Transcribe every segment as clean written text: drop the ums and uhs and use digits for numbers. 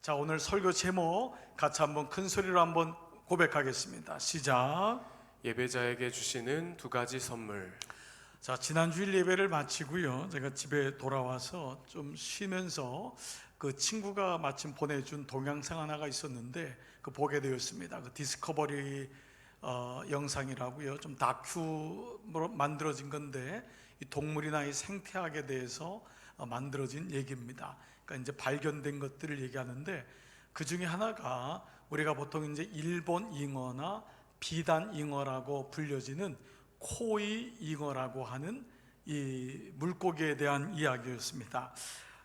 자, 오늘 설교 제목 같이 한번 큰 소리로 한번 고백하겠습니다. 시작. 예배자에게 주시는 두 가지 선물. 자, 지난 주일 예배를 마치고요, 제가 집에 돌아와서 좀 쉬면서 그 친구가 마침 보내준 동영상 하나가 있었는데 그 보게 되었습니다. 그 디스커버리 영상이라고요, 좀 다큐로 만들어진 건데 이 동물이나 이 생태학에 대해서 만들어진 얘기입니다. 그러니까 이제 발견된 것들을 얘기하는데 그 중에 하나가 우리가 보통 이제 일본 잉어나 비단 잉어라고 불려지는 코이 잉어라고 하는 이 물고기에 대한 이야기였습니다.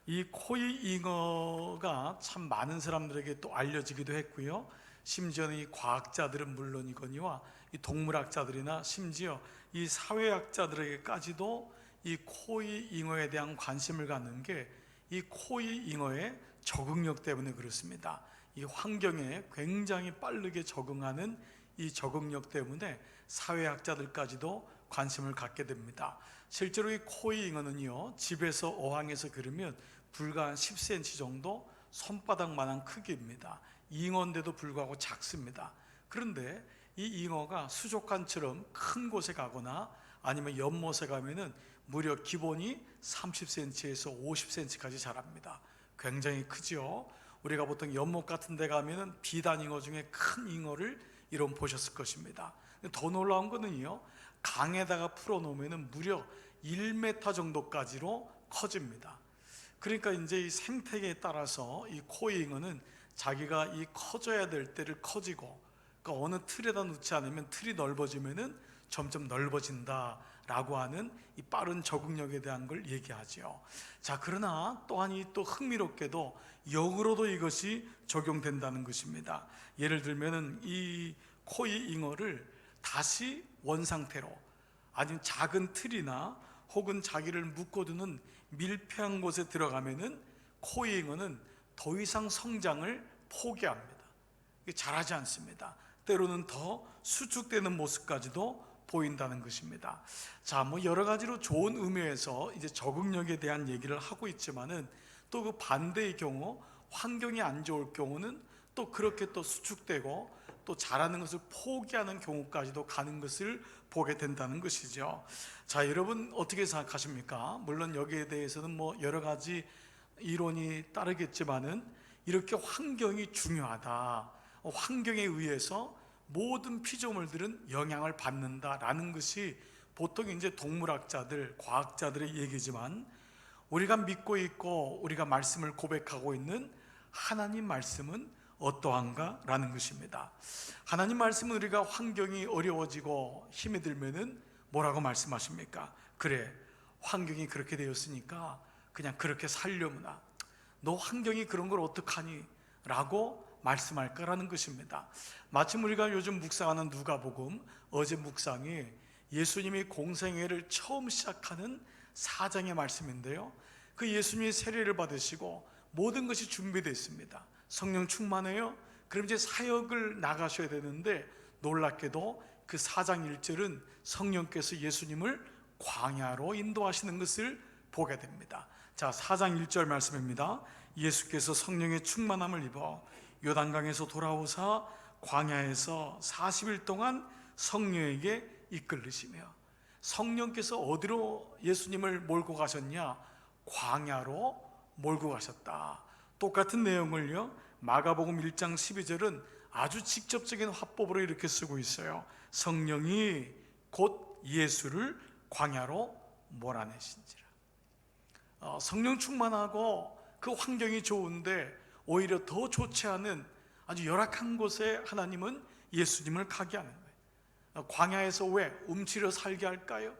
이 코이 잉어가 참 많은 사람들에게 또 알려지기도 했고요, 심지어는 이 과학자들은 물론이거니와 이 동물학자들이나 심지어 이 사회학자들에게까지도 이 코이 잉어에 대한 관심을 갖는 게 이 코이 잉어의 적응력 때문에 그렇습니다. 이 환경에 굉장히 빠르게 적응하는 이 적응력 때문에 사회학자들까지도 관심을 갖게 됩니다. 실제로 이 코이 잉어는요, 집에서 어항에서 기르면 불과 한 10cm 정도, 손바닥만한 크기입니다. 잉어인데도 불구하고 작습니다. 그런데 이 잉어가 수족관처럼 큰 곳에 가거나 아니면 연못에 가면은 무려 기본이 30cm에서 50cm까지 자랍니다. 굉장히 크죠. 우리가 보통 연못 같은 데 가면은 비단 잉어 중에 큰 잉어를 이런 보셨을 것입니다. 더 놀라운 거는요, 강에다가 풀어놓으면은 무려 1m 정도까지로 커집니다. 그러니까 이제 이 생태계에 따라서 이 코이 잉어는 자기가 이 커져야 될 때를 커지고, 그러니까 어느 틀에다 놓지 않으면 틀이 넓어지면은 점점 넓어진다라고 하는 이 빠른 적응력에 대한 걸 얘기하죠. 자, 그러나 또한 이 또 흥미롭게도 역으로도 이것이 적용된다는 것입니다. 예를 들면은 이 코이 잉어를 다시 원상태로, 아니면 작은 틀이나 혹은 자기를 묶어두는 밀폐한 곳에 들어가면은 코이 잉어는 더 이상 성장을 포기합니다. 자라지 않습니다. 때로는 더 수축되는 모습까지도 보인다는 것입니다. 자, 뭐 여러 가지로 좋은 의미에서 이제 적응력에 대한 얘기를 하고 있지만은 또 그 반대의 경우, 환경이 안 좋을 경우는 또 그렇게 또 수축되고 또 자라는 것을 포기하는 경우까지도 가는 것을 보게 된다는 것이죠. 자, 여러분 어떻게 생각하십니까? 물론 여기에 대해서는 뭐 여러 가지 이론이 따르겠지만은 이렇게 환경이 중요하다, 환경에 의해서 모든 피조물들은 영향을 받는다라는 것이 보통 이제 동물학자들, 과학자들의 얘기지만, 우리가 믿고 있고 우리가 말씀을 고백하고 있는 하나님 말씀은 어떠한가? 라는 것입니다. 하나님 말씀은 우리가 환경이 어려워지고 힘이 들면은 뭐라고 말씀하십니까? 그래, 환경이 그렇게 되었으니까 그냥 그렇게 살려무나, 너 환경이 그런 걸 어떡하니? 라고 말씀할 거라는 것입니다. 마침 우리가 요즘 묵상하는 누가복음 어제 묵상이 예수님이 공생애를 처음 시작하는 4장의 말씀인데요, 그 예수님이 세례를 받으시고 모든 것이 준비되어 있습니다. 성령 충만해요? 그럼 이제 사역을 나가셔야 되는데, 놀랍게도 그 4장 1절은 성령께서 예수님을 광야로 인도하시는 것을 보게 됩니다. 자, 4장 1절 말씀입니다. 예수께서 성령의 충만함을 입어 요단강에서 돌아오사 광야에서 40일 동안 성령에게 이끌리시며, 성령께서 어디로 예수님을 몰고 가셨냐? 광야로 몰고 가셨다. 똑같은 내용을요, 마가복음 1장 12절은 아주 직접적인 화법으로 이렇게 쓰고 있어요. 성령이 곧 예수를 광야로 몰아내신지라. 성령 충만하고 그 환경이 좋은데 오히려 더 좋지 않은 아주 열악한 곳에 하나님은 예수님을 가게 하는 거예요. 광야에서 왜 움츠려 살게 할까요?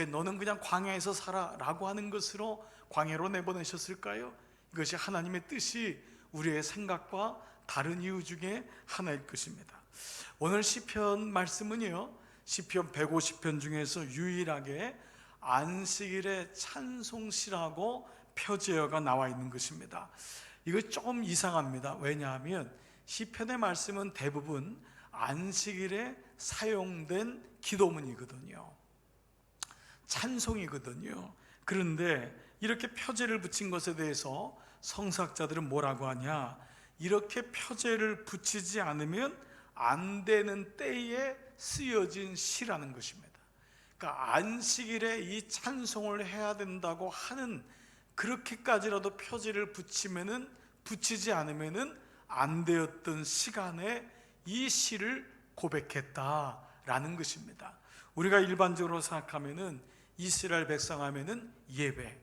너는 그냥 광야에서 살아 라고 하는 것으로 광야로 내보내셨을까요? 이것이 하나님의 뜻이 우리의 생각과 다른 이유 중에 하나일 것입니다. 오늘 시편 말씀은요, 시편 150편 중에서 유일하게 안식일의 찬송시라고 표제어가 나와 있는 것입니다. 이거 좀 이상합니다. 왜냐하면 시편의 말씀은 대부분 안식일에 사용된 기도문이거든요, 찬송이거든요. 그런데 이렇게 표제를 붙인 것에 대해서 성서학자들은 뭐라고 하냐? 이렇게 표제를 붙이지 않으면 안 되는 때에 쓰여진 시라는 것입니다. 그러니까 안식일에 이 찬송을 해야 된다고 하는, 그렇게까지라도 표제를 붙이지 않으면은 안 되었던 시간에 이 시를 고백했다라는 것입니다. 우리가 일반적으로 생각하면은 이스라엘 백성 하면은 예배,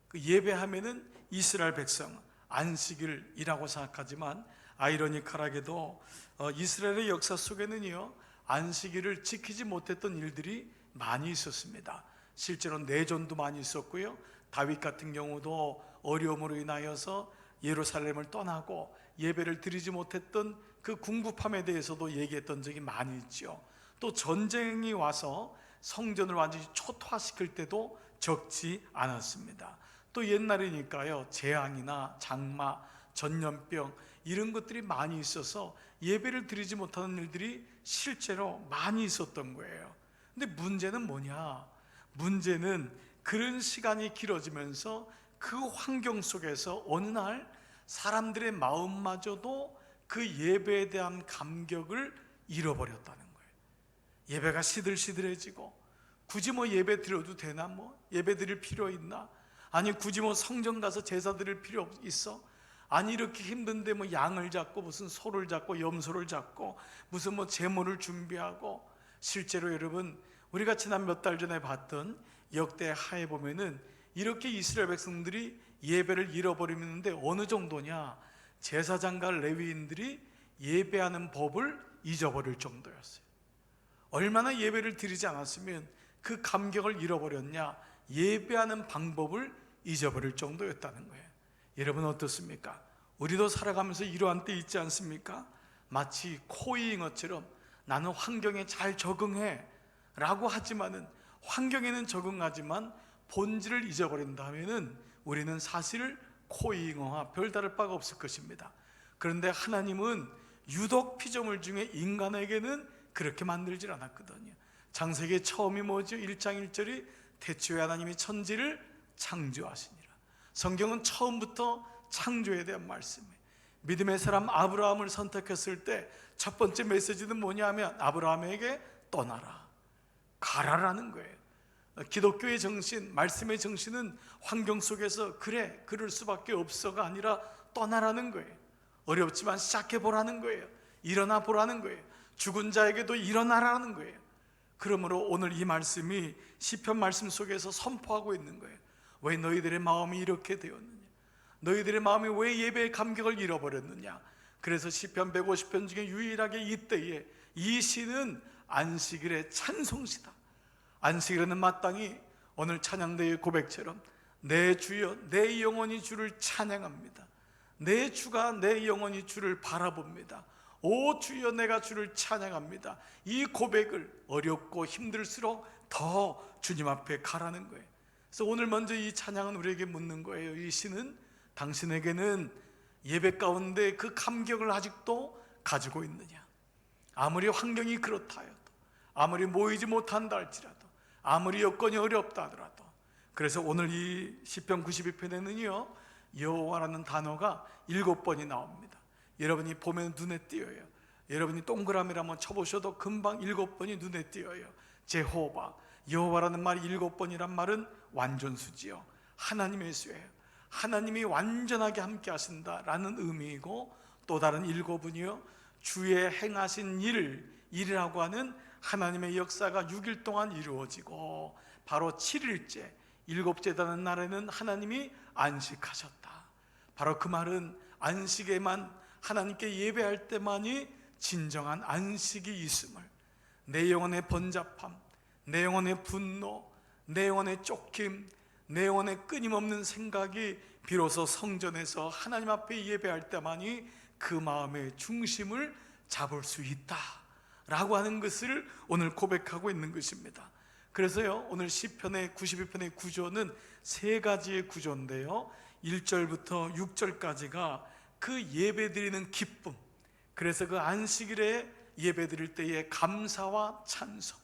그 예배하면은 이스라엘 백성 안식일이라고 생각하지만, 아이러니컬하게도 이스라엘의 역사 속에는요, 안식일을 지키지 못했던 일들이 많이 있었습니다. 실제로 내전도 많이 있었고요, 다윗 같은 경우도 어려움으로 인하여서 예루살렘을 떠나고 예배를 드리지 못했던 그 궁핍함에 대해서도 얘기했던 적이 많이 있죠. 또 전쟁이 와서 성전을 완전히 초토화시킬 때도 적지 않았습니다. 또 옛날이니까요, 재앙이나 장마, 전염병 이런 것들이 많이 있어서 예배를 드리지 못하는 일들이 실제로 많이 있었던 거예요. 근데 문제는 뭐냐? 문제는 그런 시간이 길어지면서 그 환경 속에서 어느 날 사람들의 마음마저도 그 예배에 대한 감격을 잃어버렸다는 거예요. 예배가 시들시들해지고, 굳이 뭐 예배 드려도 되나? 뭐 예배 드릴 필요 있나? 아니 굳이 뭐 성전 가서 제사 드릴 필요 있어? 아니 이렇게 힘든데 뭐 양을 잡고 무슨 소를 잡고 염소를 잡고 무슨 뭐 제물을 준비하고. 실제로 여러분, 우리가 지난 몇 달 전에 봤던 역대하에 보면은 이렇게 이스라엘 백성들이 예배를 잃어버리는데 어느 정도냐? 제사장과 레위인들이 예배하는 법을 잊어버릴 정도였어요. 얼마나 예배를 드리지 않았으면 그 감격을 잃어버렸냐? 예배하는 방법을 잊어버릴 정도였다는 거예요. 여러분 어떻습니까? 우리도 살아가면서 이러한 때 있지 않습니까? 마치 코이잉어처럼 나는 환경에 잘 적응해 라고 하지만은, 환경에는 적응하지만 본질을 잊어버린다면은 우리는 사실 코이잉어와 별다를 바가 없을 것입니다. 그런데 하나님은 유독 피조물 중에 인간에게는 그렇게 만들질 않았거든요. 창세기 처음이 뭐죠? 1장 1절이 태초에 하나님이 천지를 창조하시니라. 성경은 처음부터 창조에 대한 말씀이에요. 믿음의 사람 아브라함을 선택했을 때 첫 번째 메시지는 뭐냐면 아브라함에게 떠나라, 가라라는 거예요. 기독교의 정신, 말씀의 정신은 환경 속에서 그래, 그럴 수밖에 없어가 아니라 떠나라는 거예요. 어렵지만 시작해 보라는 거예요. 일어나 보라는 거예요. 죽은 자에게도 일어나라는 거예요. 그러므로 오늘 이 말씀이 시편 말씀 속에서 선포하고 있는 거예요. 왜 너희들의 마음이 이렇게 되었느냐? 너희들의 마음이 왜 예배의 감격을 잃어버렸느냐? 그래서 시편 150편 중에 유일하게 이때에 이 시는 안식일의 찬송시다. 안식일에는 마땅히 오늘 찬양대의 고백처럼 내 주여 내 영혼이 주를 찬양합니다. 내 주가 내 영혼이 주를 바라봅니다. 오 주여 내가 주를 찬양합니다. 이 고백을 어렵고 힘들수록 더 주님 앞에 가라는 거예요. 그래서 오늘 먼저 이 찬양은 우리에게 묻는 거예요. 이 시는 당신에게는 예배 가운데 그 감격을 아직도 가지고 있느냐? 아무리 환경이 그렇다 해도, 아무리 모이지 못한다 할지라도, 아무리 여건이 어렵다 하더라도. 그래서 오늘 이 시편 92편에는요 여호와라는 단어가 7번이 나옵니다. 여러분이 보면 눈에 띄어요. 여러분이 동그라미를 한번 쳐보셔도 금방 7번이 눈에 띄어요. 제호바, 여호와라는 말이 7번이란 말은 완전수지요, 하나님의 수예요. 하나님이 완전하게 함께 하신다라는 의미이고, 또 다른 7은요 주의 행하신 일이라고 하는 하나님의 역사가 6일 동안 이루어지고 바로 7일째 일곱째다는 날에는 하나님이 안식하셨다. 바로 그 말은 안식에만, 하나님께 예배할 때만이 진정한 안식이 있음을, 내 영혼의 번잡함, 내 영혼의 분노, 내 영혼의 쫓김, 내 영혼의 끊임없는 생각이 비로소 성전에서 하나님 앞에 예배할 때만이 그 마음의 중심을 잡을 수 있다 라고 하는 것을 오늘 고백하고 있는 것입니다. 그래서요 오늘 시편의 92편의 구조는 세 가지의 구조인데요, 1절부터 6절까지가 그 예배 드리는 기쁨, 그래서 그 안식일에 예배 드릴 때의 감사와 찬송,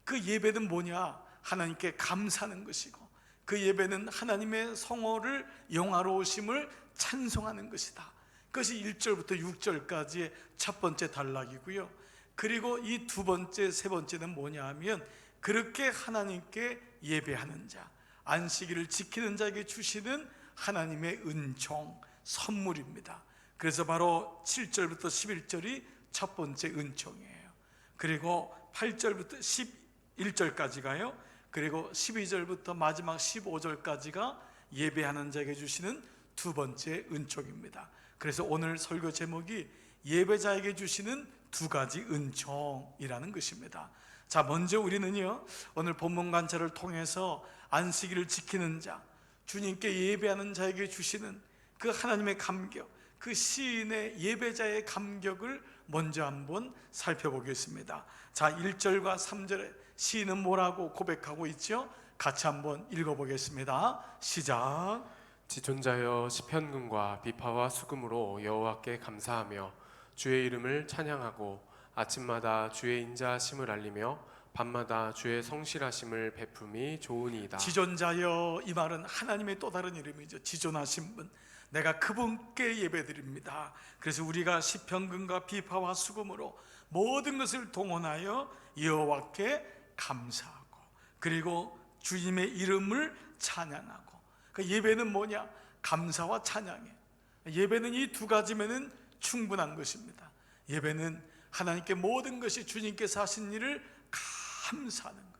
그 예배는 뭐냐? 하나님께 감사하는 것이고, 그 예배는 하나님의 성호를, 영화로우심을 찬송하는 것이다. 그것이 1절부터 6절까지의 첫 번째 단락이고요. 그리고 이 두 번째, 세 번째는 뭐냐 하면 그렇게 하나님께 예배하는 자, 안식일을 지키는 자에게 주시는 하나님의 은총, 선물입니다. 그래서 바로 7절부터 11절이 첫 번째 은총이에요. 그리고 8절부터 11절까지가요. 그리고 12절부터 마지막 15절까지가 예배하는 자에게 주시는 두 번째 은총입니다. 그래서 오늘 설교 제목이 예배자에게 주시는 두 가지 은총이라는 것입니다. 자, 먼저 우리는요, 오늘 본문 관찰을 통해서 안식일을 지키는 자, 주님께 예배하는 자에게 주시는 그 하나님의 감격, 그 시인의 예배자의 감격을 먼저 한번 살펴보겠습니다. 자, 1절과 3절에 시인은 뭐라고 고백하고 있죠? 같이 한번 읽어보겠습니다. 시작. 지존자여 시편금과 비파와 수금으로 여호와께 감사하며 주의 이름을 찬양하고 아침마다 주의 인자하심을 알리며 밤마다 주의 성실하심을 베품이 좋으니이다. 지존자여, 이 말은 하나님의 또 다른 이름이죠. 지존하신 분, 내가 그분께 예배드립니다. 그래서 우리가 시편금과 비파와 수금으로 모든 것을 동원하여 여호와께 감사하고 그리고 주님의 이름을 찬양하고, 그 예배는 뭐냐? 감사와 찬양이에요. 예배는 이 두 가지면은 충분한 것입니다. 예배는 하나님께 모든 것이 주님께서 하신 일을 감사하는 것.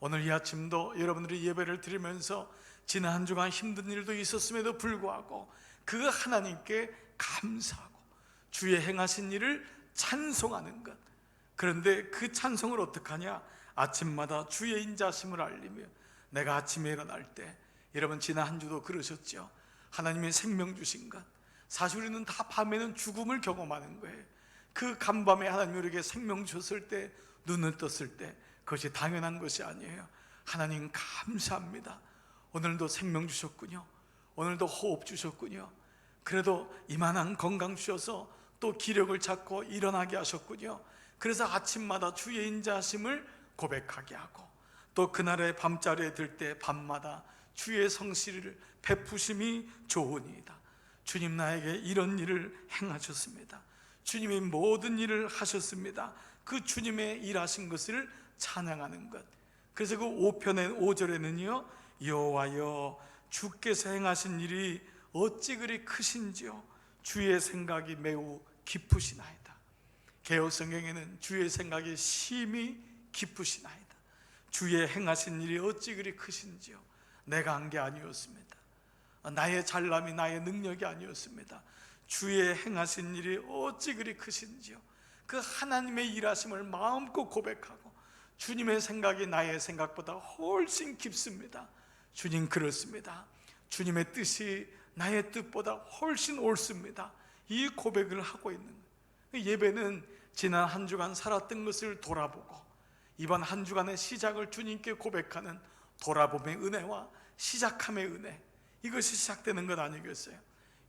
오늘 이 아침도 여러분들이 예배를 드리면서 지난 한 주간 힘든 일도 있었음에도 불구하고 그 하나님께 감사하고 주의 행하신 일을 찬송하는 것. 그런데 그 찬송을 어떻게 하냐? 아침마다 주의 인자심을 알리며, 내가 아침에 일어날 때, 여러분 지난 한 주도 그러셨죠. 하나님의 생명 주신 것, 사실 우리는 다 밤에는 죽음을 경험하는 거예요. 그 간밤에 하나님 우리에게 생명 주셨을 때, 눈을 떴을 때 그것이 당연한 것이 아니에요. 하나님 감사합니다. 오늘도 생명 주셨군요. 오늘도 호흡 주셨군요. 그래도 이만한 건강 주셔서 또 기력을 찾고 일어나게 하셨군요. 그래서 아침마다 주의 인자하심을 고백하게 하고, 또 그날의 밤자리에 들 때 밤마다 주의 성실을 베푸심이 좋으니이다. 주님 나에게 이런 일을 행하셨습니다. 주님이 모든 일을 하셨습니다. 그 주님의 일하신 것을 찬양하는 것. 그래서 그 5편의 5절에는요, 여호와여 주께서 행하신 일이 어찌 그리 크신지요 주의 생각이 매우 깊으시나이다. 개역성경에는 주의 생각이 심히 깊으시나이다. 주의 행하신 일이 어찌 그리 크신지요. 내가 한 게 아니었습니다. 나의 잘남이, 나의 능력이 아니었습니다. 주의 행하신 일이 어찌 그리 크신지요. 그 하나님의 일하심을 마음껏 고백하고, 주님의 생각이 나의 생각보다 훨씬 깊습니다. 주님 그렇습니다. 주님의 뜻이 나의 뜻보다 훨씬 옳습니다. 이 고백을 하고 있는 거예요. 예배는 지난 한 주간 살았던 것을 돌아보고 이번 한 주간의 시작을 주님께 고백하는 돌아봄의 은혜와 시작함의 은혜, 이것이 시작되는 것 아니겠어요?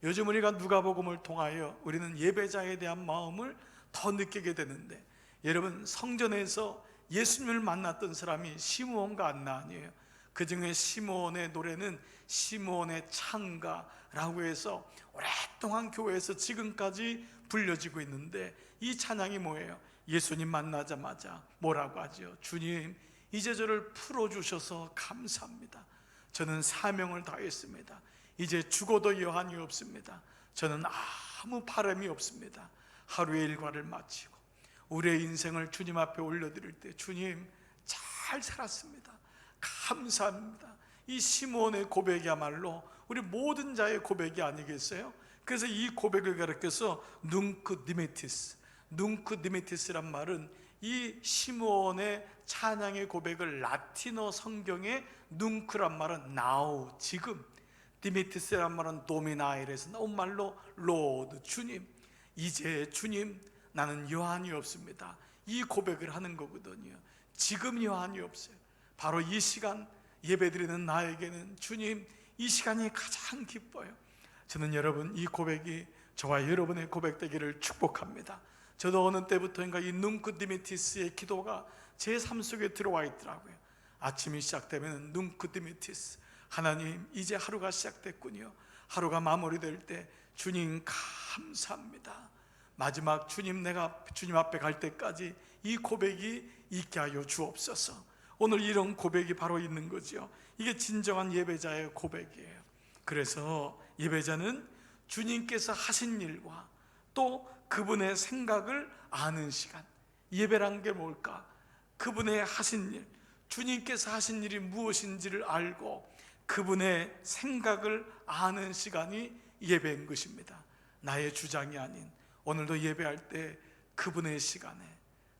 요즘 우리가 누가복음을 통하여 우리는 예배자에 대한 마음을 더 느끼게 되는데, 여러분 성전에서 예수님을 만났던 사람이 시므온과 안나 아니에요? 그 중에 시므온의 노래는 시므온의 찬가라고 해서 오랫동안 교회에서 지금까지 불려지고 있는데, 이 찬양이 뭐예요? 예수님 만나자마자 뭐라고 하죠? 주님, 이제 저를 풀어주셔서 감사합니다. 저는 사명을 다했습니다. 이제 죽어도 여한이 없습니다. 저는 아무 바람이 없습니다. 하루의 일과를 마치고 우리의 인생을 주님 앞에 올려드릴 때, 주님 잘 살았습니다. 감사합니다. 이 시므온의 고백이야말로 우리 모든 자의 고백이 아니겠어요? 그래서 이 고백을 가르쳐서 눅크 디메티스, 눅크 디메티스란 말은 이 시므온의 찬양의 고백을 라틴어 성경에 눅크란 말은 now, 지금, 디메티스란 말은 도미나일에서 나온 말로 로드, 주님, 이제 주님 나는 여한이 없습니다. 이 고백을 하는 거거든요. 지금 여한이 없어요. 바로 이 시간 예배드리는 나에게는 주님 이 시간이 가장 기뻐요. 저는 여러분 이 고백이 저와 여러분의 고백 되기를 축복합니다. 저도 어느 때부터인가 이 눅크 디메티스의 기도가 제 삶 속에 들어와 있더라고요. 아침이 시작되면 눅크 디메티스, 하나님 이제 하루가 시작됐군요. 하루가 마무리될 때 주님 감사합니다. 마지막 주님, 내가 주님 앞에 갈 때까지 이 고백이 있게 하여 주옵소서. 오늘 이런 고백이 바로 있는 거죠. 이게 진정한 예배자의 고백이에요. 그래서 예배자는 주님께서 하신 일과 또 그분의 생각을 아는 시간. 예배란 게 뭘까? 그분의 하신 일, 주님께서 하신 일이 무엇인지를 알고 그분의 생각을 아는 시간이 예배인 것입니다. 나의 주장이 아닌, 오늘도 예배할 때 그분의 시간에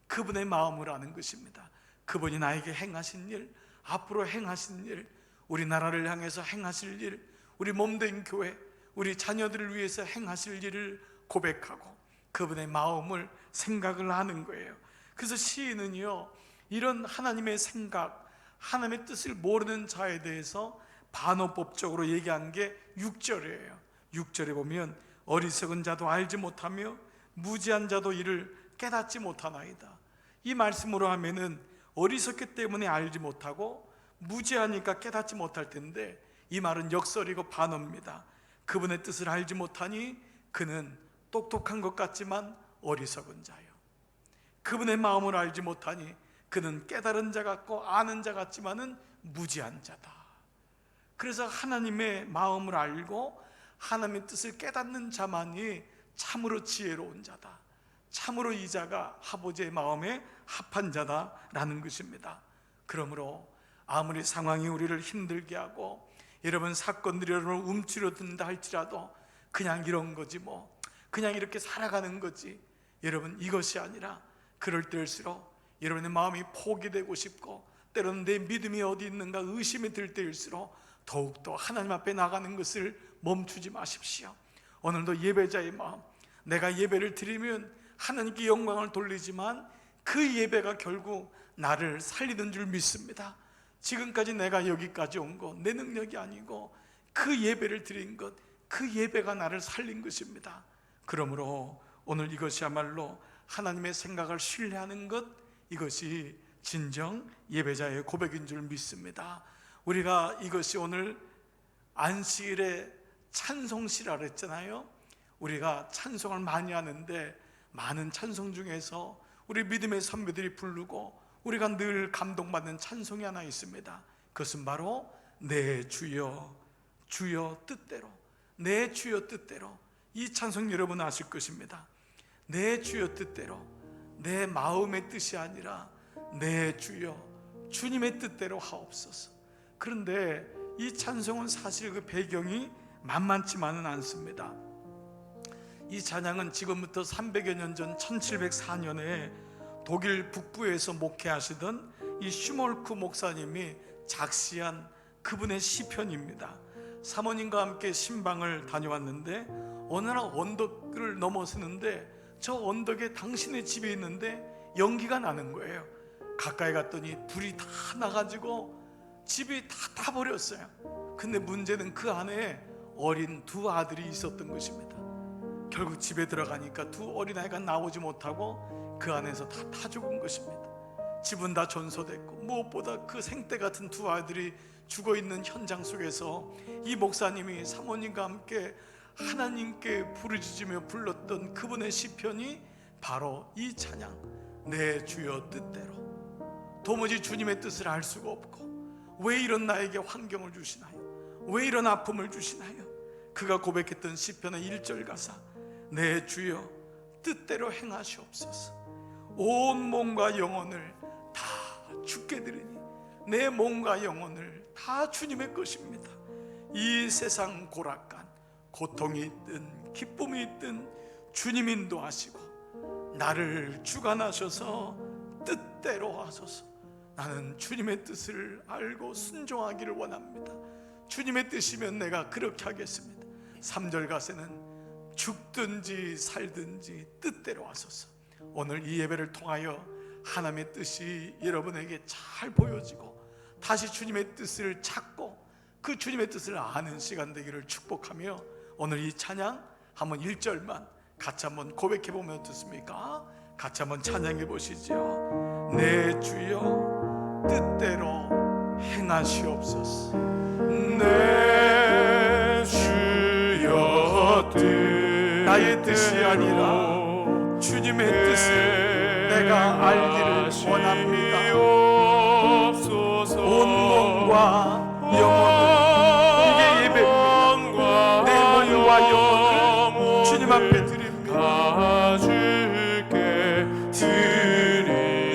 그분의 마음을 아는 것입니다. 그분이 나에게 행하신 일, 앞으로 행하신 일, 우리 나라를 향해서 행하실 일, 우리 몸된 교회, 우리 자녀들을 위해서 행하실 일을 고백하고 그분의 마음을, 생각을 하는 거예요. 그래서 시인은요, 이런 하나님의 생각, 하나님의 뜻을 모르는 자에 대해서 반어법적으로 얘기한 게 6절이에요. 6절에 보면 어리석은 자도 알지 못하며 무지한 자도 이를 깨닫지 못하나이다. 이 말씀으로 하면은 어리석기 때문에 알지 못하고 무지하니까 깨닫지 못할 텐데, 이 말은 역설이고 반어입니다. 그분의 뜻을 알지 못하니 그는 똑똑한 것 같지만 어리석은 자요. 그분의 마음을 알지 못하니 그는 깨달은 자 같고 아는 자 같지만은 무지한 자다. 그래서 하나님의 마음을 알고 하나님의 뜻을 깨닫는 자만이 참으로 지혜로운 자다. 참으로 이 자가 아버지의 마음에 합한 자다라는 것입니다. 그러므로 아무리 상황이 우리를 힘들게 하고 여러분 사건들이 여러분을 움츠러든다 할지라도 그냥 이런 거지 뭐, 그냥 이렇게 살아가는 거지, 여러분 이것이 아니라 그럴 때일수록 여러분의 마음이 포기되고 싶고 때로는 내 믿음이 어디 있는가 의심이 들 때일수록 더욱더 하나님 앞에 나가는 것을 멈추지 마십시오. 오늘도 예배자의 마음, 내가 예배를 드리면 하나님께 영광을 돌리지만 그 예배가 결국 나를 살리는 줄 믿습니다. 지금까지 내가 여기까지 온 것 내 능력이 아니고 그 예배를 드린 것, 그 예배가 나를 살린 것입니다. 그러므로 오늘 이것이야말로 하나님의 생각을 신뢰하는 것, 이것이 진정 예배자의 고백인 줄 믿습니다. 우리가 이것이 오늘 안식일에 찬송시라 그랬잖아요. 우리가 찬송을 많이 하는데 많은 찬송 중에서 우리 믿음의 선배들이 부르고 우리가 늘 감동받는 찬송이 하나 있습니다. 그것은 바로 내 주여 주여 뜻대로, 내 주여 뜻대로. 이 찬송 여러분 아실 것입니다. 내 주여 뜻대로, 내 마음의 뜻이 아니라 내 주여 주님의 뜻대로 하옵소서. 그런데 이 찬송은 사실 그 배경이 만만치만은 않습니다. 이 찬양은 지금부터 300여 년 전 1704년에 독일 북부에서 목회하시던 이 슈몰크 목사님이 작시한 그분의 시편입니다. 사모님과 함께 신방을 다녀왔는데 어느 날 언덕을 넘어서는데 저 언덕에 당신의 집이 있는데 연기가 나는 거예요. 가까이 갔더니 불이 다 나가지고 집이 다 타버렸어요. 근데 문제는 그 안에 어린 두 아들이 있었던 것입니다. 결국 집에 들어가니까 두 어린아이가 나오지 못하고 그 안에서 다 타 죽은 것입니다. 집은 다 전소됐고 무엇보다 그 생떼 같은 두 아들이 죽어있는 현장 속에서 이 목사님이 사모님과 함께 하나님께 부르짖으며 불렀던 그분의 시편이 바로 이 찬양, 내 주여 뜻대로. 도무지 주님의 뜻을 알 수가 없고 왜 이런 나에게 환경을 주시나요? 왜 이런 아픔을 주시나요? 그가 고백했던 시편의 1절 가사, 내 주여 뜻대로 행하시옵소서. 온 몸과 영혼을 다 주께 드리니 내 몸과 영혼을 다 주님의 것입니다. 이 세상 고락간 고통이 있든 기쁨이 있든 주님 인도하시고 나를 주관하셔서 뜻대로 하소서. 나는 주님의 뜻을 알고 순종하기를 원합니다. 주님의 뜻이면 내가 그렇게 하겠습니다. 3절 가사는 죽든지 살든지 뜻대로 하소서. 오늘 이 예배를 통하여 하나님의 뜻이 여러분에게 잘 보여지고 다시 주님의 뜻을 찾고 그 주님의 뜻을 아는 시간 되기를 축복하며 오늘 이 찬양 한번 1절만 같이 한번 고백해 보면 어떻습니까? 같이 한번 찬양해 보시죠. 내 주여 뜻대로 행하시옵소서. 내 주여 뜻 나의 뜻이 아니라 주님의 뜻을 내가 알기를 원합니다. 온 몸과 영혼을, 이게 예배입니다. 내 몸과 영혼을 주님 앞에 드립니다.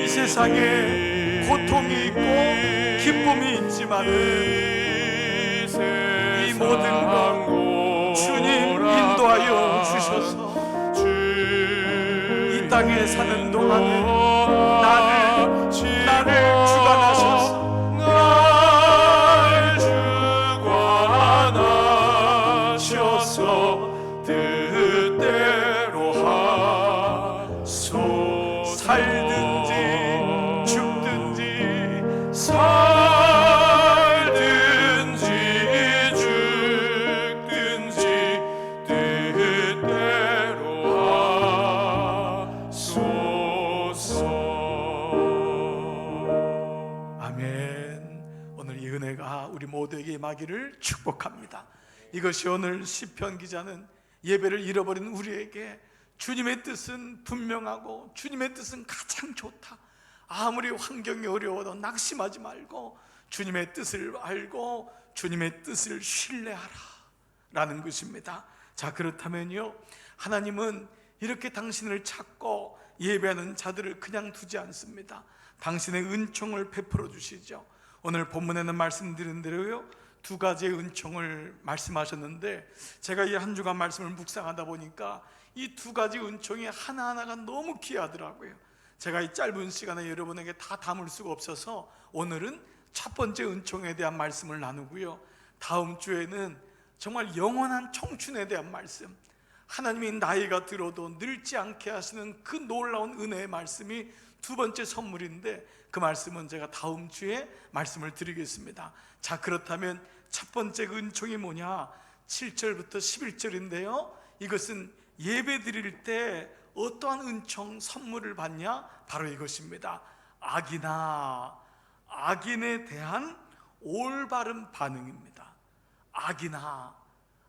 이 세상에 고통이 있고 기쁨이 있지만은 이 모든 것 주님 인도하여 주셔서 이 땅에 사는 동안에 나를 주관하셔서 뜻대로 하소. 살든지 죽든지 아멘. 오늘 이 은혜가 우리 모두에게 임하기를 축복합니다. 이것이 오늘 시편 기자는 예배를 잃어버린 우리에게 주님의 뜻은 분명하고 주님의 뜻은 가장 좋다. 아무리 환경이 어려워도 낙심하지 말고 주님의 뜻을 알고 주님의 뜻을 신뢰하라 라는 것입니다. 자, 그렇다면요, 하나님은 이렇게 당신을 찾고 예배하는 자들을 그냥 두지 않습니다. 당신의 은총을 베풀어 주시죠. 오늘 본문에는 말씀드린 대로요, 두 가지의 은총을 말씀하셨는데, 제가 이 한 주간 말씀을 묵상하다 보니까 이 두 가지 은총이 하나하나가 너무 귀하더라고요. 제가 이 짧은 시간에 여러분에게 다 담을 수가 없어서 오늘은 첫 번째 은총에 대한 말씀을 나누고요, 다음 주에는 정말 영원한 청춘에 대한 말씀, 하나님이 나이가 들어도 늙지 않게 하시는 그 놀라운 은혜의 말씀이 두 번째 선물인데, 그 말씀은 제가 다음 주에 말씀을 드리겠습니다. 자, 그렇다면 첫 번째 은총이 뭐냐? 7절부터 11절인데요 이것은 예배 드릴 때 어떠한 은총 선물을 받냐? 바로 이것입니다. 악인에 대한 올바른 반응입니다.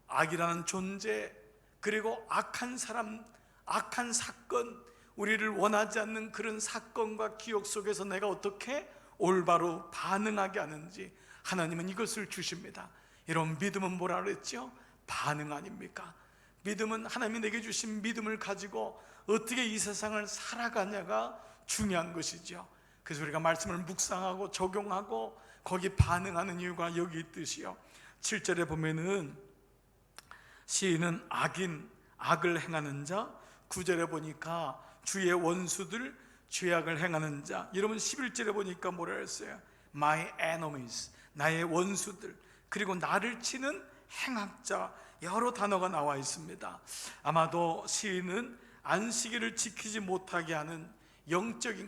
악이라는 존재, 그리고 악한 사람, 악한 사건, 우리를 원하지 않는 그런 사건과 기억 속에서 내가 어떻게 올바로 반응하게 하는지 하나님은 이것을 주십니다. 이런 믿음은 뭐라 그랬죠? 반응 아닙니까? 믿음은 하나님이 내게 주신 믿음을 가지고 어떻게 이 세상을 살아가냐가 중요한 것이죠. 그래서 우리가 말씀을 묵상하고 적용하고 거기 반응하는 이유가 여기 있듯이요, 7절에 보면은 시인은 악을 행하는 자, 9절에 보니까 주의 원수들, 죄악을 행하는 자. 여러분 11절에 보니까 뭐라 했어요? My enemies, 나의 원수들, 그리고 나를 치는 행악자, 여러 단어가 나와 있습니다. 아마도 시인은 안식일을 지키지 못하게 하는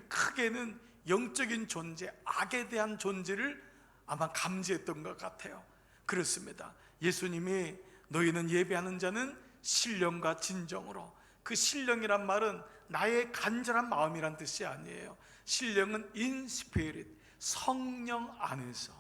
크게는 영적인 존재, 악에 대한 존재를 아마 감지했던 것 같아요. 그렇습니다. 예수님이 너희는 예배하는 자는 신령과 진정으로, 그 신령이란 말은 나의 간절한 마음이란 뜻이 아니에요. 신령은 in spirit, 성령 안에서.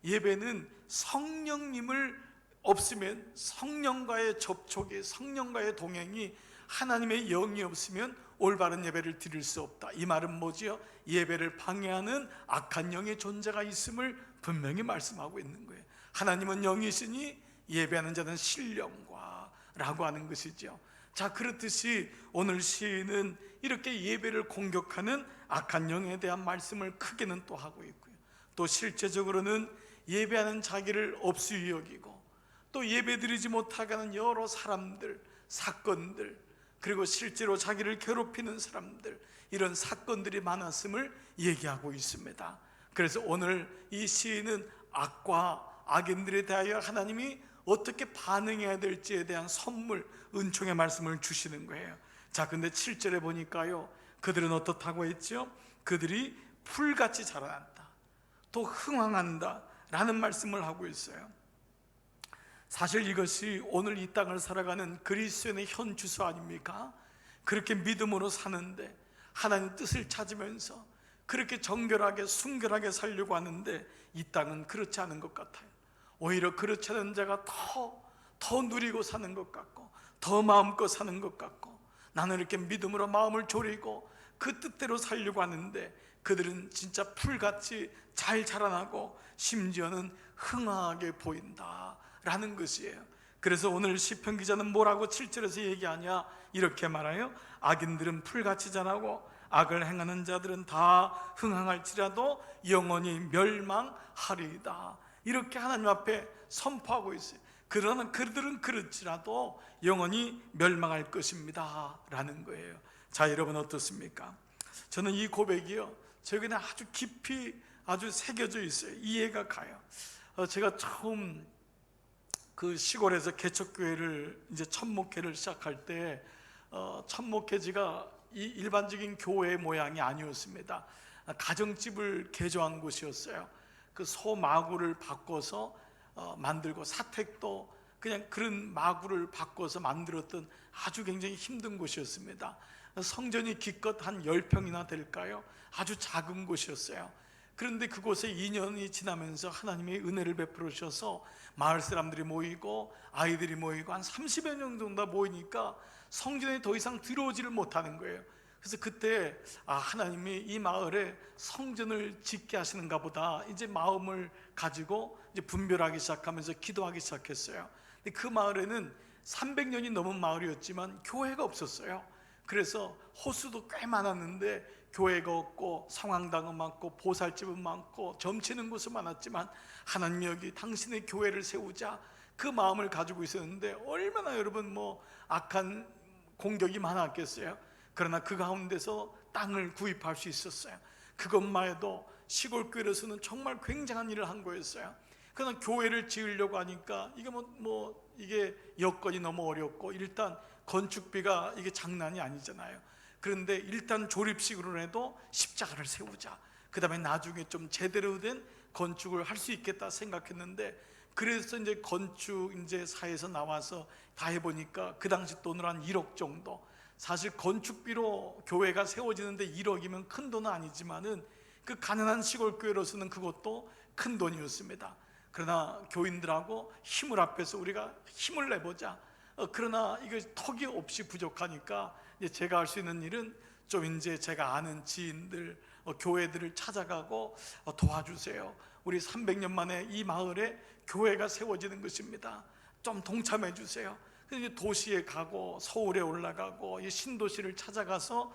예배는 성령님을 없으면, 성령과의 접촉이, 성령과의 동행이, 하나님의 영이 없으면 올바른 예배를 드릴 수 없다. 이 말은 뭐지요? 예배를 방해하는 악한 영의 존재가 있음을 분명히 말씀하고 있는 거예요. 하나님은 영이시니 예배하는 자는 신령과 라고 하는 것이죠. 자, 그렇듯이 오늘 시인은 이렇게 예배를 공격하는 악한 영에 대한 말씀을 크게는 또 하고 있고요, 또 실제적으로는 예배하는 자기를 업수히 여기고 또 예배드리지 못하게 하는 여러 사람들, 사건들, 그리고 실제로 자기를 괴롭히는 사람들, 이런 사건들이 많았음을 얘기하고 있습니다. 그래서 오늘 이 시인은 악과 악인들에 대하여 하나님이 어떻게 반응해야 될지에 대한 선물, 은총의 말씀을 주시는 거예요. 자, 근데 7절에 보니까요, 그들은 어떻다고 했죠? 그들이 풀같이 자라난다, 또 흥황한다 라는 말씀을 하고 있어요. 사실 이것이 오늘 이 땅을 살아가는 그리스도인의 현 주소 아닙니까? 그렇게 믿음으로 사는데, 하나님 뜻을 찾으면서 그렇게 정결하게 순결하게 살려고 하는데 이 땅은 그렇지 않은 것 같아요. 오히려 그렇지 않은 자가 더 누리고 사는 것 같고, 더 마음껏 사는 것 같고, 나는 이렇게 믿음으로 마음을 졸이고 그 뜻대로 살려고 하는데 그들은 진짜 풀같이 잘 자라나고 심지어는 흥하게 보인다라는 것이에요. 그래서 오늘 시편 기자는 뭐라고 7절에서 얘기하냐, 이렇게 말해요. 악인들은 풀같이 자라고 악을 행하는 자들은 다 흥황할지라도 영원히 멸망하리이다, 이렇게 하나님 앞에 선포하고 있어요. 그러나 그들은 그렇지라도 영원히 멸망할 것입니다 라는 거예요. 자, 여러분 어떻습니까? 저는 이 고백이요, 저에게 아주 깊이 아주 새겨져 있어요. 이해가 가요. 제가 처음 그 시골에서 개척교회를 이제 첫 목회를 시작할 때 첫 목회지가 이 일반적인 교회 모양이 아니었습니다. 가정집을 개조한 곳이었어요. 그 소마구를 바꿔서 만들고, 사택도 그냥 그런 마구를 바꿔서 만들었던 아주 굉장히 힘든 곳이었습니다. 성전이 기껏 한 10평이나 될까요? 아주 작은 곳이었어요. 그런데 그곳에 2년이 지나면서 하나님이 은혜를 베풀어 주셔서 마을 사람들이 모이고 아이들이 모이고 한 30여 명 정도 모이니까 성전에 더 이상 들어오지를 못하는 거예요. 그래서 그때 하나님이 이 마을에 성전을 짓게 하시는가 보다, 이제 마음을 가지고 이제 분별하기 시작하면서 기도하기 시작했어요. 근데 그 마을에는 300년이 넘은 마을이었지만 교회가 없었어요. 그래서 호수도 꽤 많았는데 교회가 없고 성황당은 많고 보살집은 많고 점치는 곳은 많았지만 하나님이 여기 당신의 교회를 세우자, 그 마음을 가지고 있었는데 얼마나 여러분 악한 공격이 많았겠어요. 그러나 그 가운데서 땅을 구입할 수 있었어요. 그것만 해도 시골 교회로서는 정말 굉장한 일을 한 거였어요. 그러나 교회를 지으려고 하니까 이게 이게 여건이 너무 어렵고, 일단 건축비가 이게 장난이 아니잖아요. 그런데 일단 조립식으로 해도 십자가를 세우자, 그 다음에 나중에 좀 제대로 된 건축을 할 수 있겠다 생각했는데, 그래서 이제 건축 이제 사에서 나와서 다 해보니까 그 당시 돈으로 한 1억 정도. 사실 건축비로 교회가 세워지는데 1억이면 큰 돈은 아니지만은 그 가난한 시골 교회로서는 그것도 큰 돈이었습니다. 그러나 교인들하고 힘을 합해서 우리가 힘을 내보자. 그러나 이거 턱이 없이 부족하니까 이제 제가 할 수 있는 일은 좀 이제 제가 아는 지인들, 교회들을 찾아가고 도와주세요. 우리 300년 만에 이 마을에 교회가 세워지는 것입니다. 좀 동참해 주세요. 그래서 도시에 가고 서울에 올라가고 이 신도시를 찾아가서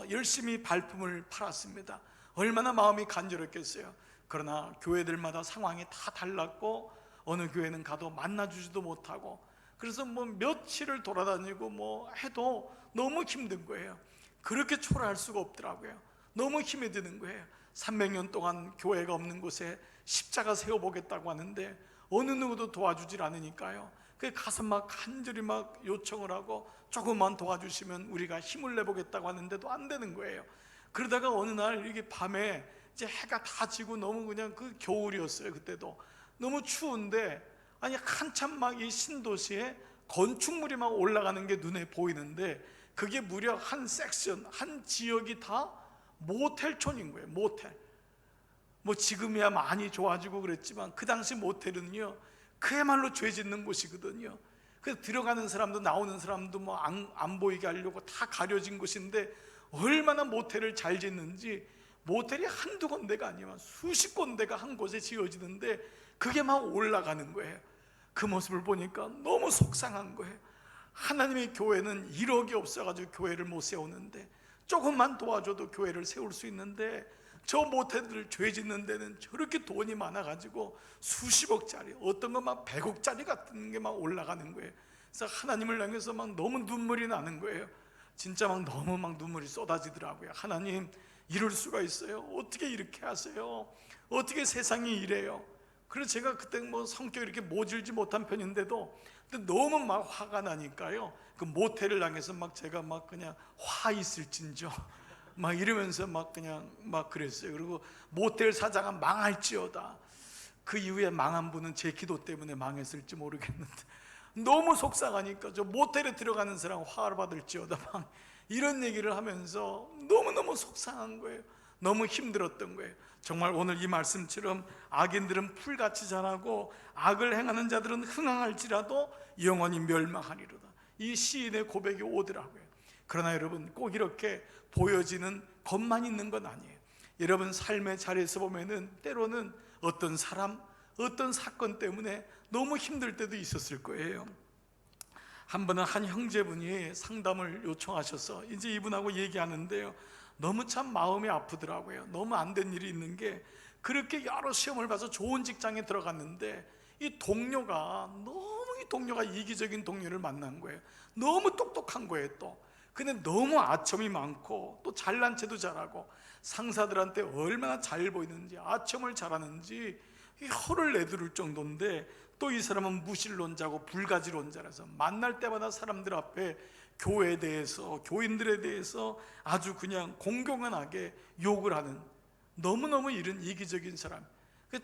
열심히 발품을 팔았습니다. 얼마나 마음이 간절했겠어요. 그러나 교회들마다 상황이 다 달랐고 어느 교회는 가도 만나주지도 못하고, 그래서 며칠을 돌아다니고 해도 너무 힘든 거예요. 그렇게 초라할 수가 없더라고요. 너무 힘이 드는 거예요. 300년 동안 교회가 없는 곳에 십자가 세워보겠다고 하는데 어느 누구도 도와주질 않으니까요. 그 가서 간절히 요청을 하고 조금만 도와주시면 우리가 힘을 내보겠다고 하는데도 안 되는 거예요. 그러다가 어느 날 이게 밤에 이제 해가 다 지고 너무 그냥 그 겨울이었어요. 그때도 너무 추운데 한참 이 신도시에 건축물이 올라가는 게 눈에 보이는데 그게 무려 한 섹션, 한 지역이 다 모텔촌인 거예요. 모텔. 지금이야 많이 좋아지고 그랬지만 그 당시 모텔은요 그야말로 죄 짓는 곳이거든요. 그래서 들어가는 사람도 나오는 사람도 안 보이게 하려고 다 가려진 곳인데 얼마나 모텔을 잘 짓는지, 모텔이 한두 군데가 아니면 수십 군데가 한 곳에 지어지는데 그게 올라가는 거예요. 그 모습을 보니까 너무 속상한 거예요. 하나님의 교회는 1억이 없어가지고 교회를 못 세우는데, 조금만 도와줘도 교회를 세울 수 있는데 저 모텔들 죄 짓는 데는 저렇게 돈이 많아가지고 수십억짜리, 어떤 건 100억짜리 같은 게 올라가는 거예요. 그래서 하나님을 향해서 너무 눈물이 나는 거예요. 진짜 너무 눈물이 쏟아지더라고요. 하나님, 이럴 수가 있어요? 어떻게 이렇게 하세요? 어떻게 세상이 이래요? 그래서 제가 그때 성격이 이렇게 모질지 못한 편인데도 근데 너무 화가 나니까요, 그 모텔을 향해서 제가 그냥 화 있을진저 이러면서 그냥 그랬어요. 그리고 모텔 사장은 망할지어다. 그 이후에 망한 분은 제 기도 때문에 망했을지 모르겠는데 너무 속상하니까 저 모텔에 들어가는 사람 화를 받을지어다 이런 얘기를 하면서 너무너무 속상한 거예요. 너무 힘들었던 거예요. 정말 오늘 이 말씀처럼 악인들은 풀같이 자라고 악을 행하는 자들은 흥황할지라도 영원히 멸망하리로다. 이 시인의 고백이 오더라고요. 그러나 여러분, 꼭 이렇게 보여지는 것만 있는 건 아니에요. 여러분 삶의 자리에서 보면은 때로는 어떤 사람, 어떤 사건 때문에 너무 힘들 때도 있었을 거예요. 한 번은 한 형제분이 상담을 요청하셔서 이제 이분하고 얘기하는데요, 너무 참 마음이 아프더라고요. 너무 안 된 일이 있는 게, 그렇게 여러 시험을 봐서 좋은 직장에 들어갔는데 이 동료가 이기적인 동료를 만난 거예요. 너무 똑똑한 거예요. 또 근데 너무 아첨이 많고 또 잘난 체도 잘하고 상사들한테 얼마나 잘 보이는지, 아첨을 잘하는지 혀를 내두를 정도인데, 또 이 사람은 무신론자고 불가지론자라서 만날 때마다 사람들 앞에 교회에 대해서, 교인들에 대해서 아주 그냥 공공연하게 욕을 하는, 너무너무 이런 이기적인 사람.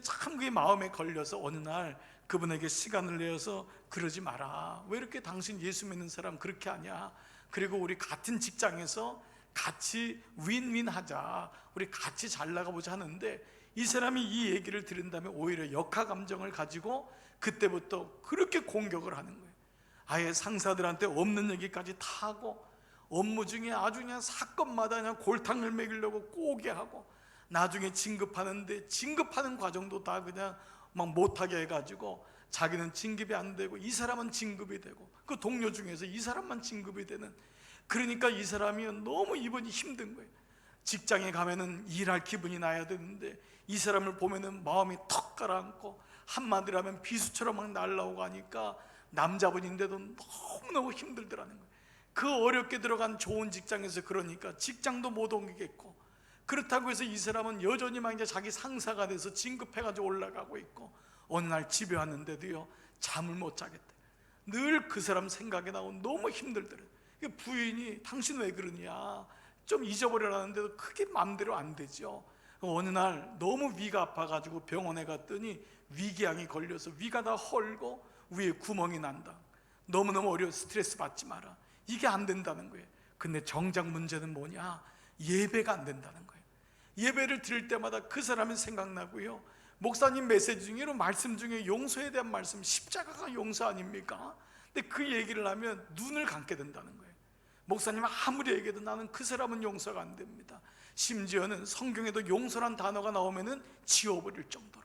참 그게 마음에 걸려서 어느 날 그분에게 시간을 내어서, 그러지 마라, 왜 이렇게 당신 예수 믿는 사람 그렇게 하냐, 그리고 우리 같은 직장에서 같이 윈윈 하자, 우리 같이 잘 나가보자 하는데, 이 사람이 이 얘기를 들은 다음에 오히려 역하 감정을 가지고 그때부터 그렇게 공격을 하는 거예요. 아예 상사들한테 없는 얘기까지 다 하고, 업무 중에 아주 그냥 사건마다 그냥 골탕을 먹이려고 꼬게 하고, 나중에 진급하는데 진급하는 과정도 다 그냥 막 못하게 해가지고 자기는 진급이 안 되고 이 사람은 진급이 되고, 그 동료 중에서 이 사람만 진급이 되는, 그러니까 이 사람이 너무 이번이 힘든 거예요. 직장에 가면은 일할 기분이 나야 되는데 이 사람을 보면은 마음이 턱 가라앉고, 한마디로 하면 비수처럼 막 날라오고 하니까 남자분인데도 너무너무 힘들더라는 거예요. 그 어렵게 들어간 좋은 직장에서 그러니까 직장도 못 옮기겠고, 그렇다고 해서 이 사람은 여전히 막 이제 자기 상사가 돼서 진급해가지고 올라가고 있고, 어느 날 집에 왔는데도요 잠을 못 자겠대. 늘 그 사람 생각이 나고 너무 힘들더래. 부인이 당신 왜 그러냐, 좀 잊어버리라는데도 그게 마음대로 안 되죠. 어느 날 너무 위가 아파가지고 병원에 갔더니 위궤양이 걸려서 위가 다 헐고 위에 구멍이 난다. 너무너무 어려워, 스트레스 받지 마라. 이게 안 된다는 거예요. 근데 정작 문제는 뭐냐, 예배가 안 된다는 거예요. 예배를 드릴 때마다 그 사람이 생각나고요, 목사님 메시지 중에 말씀 중에 용서에 대한 말씀, 십자가가 용서 아닙니까? 근데 그 얘기를 하면 눈을 감게 된다는 거예요. 목사님 아무리 얘기해도 나는 그 사람은 용서가 안 됩니다. 심지어는 성경에도 용서란 단어가 나오면은 지워버릴 정도로,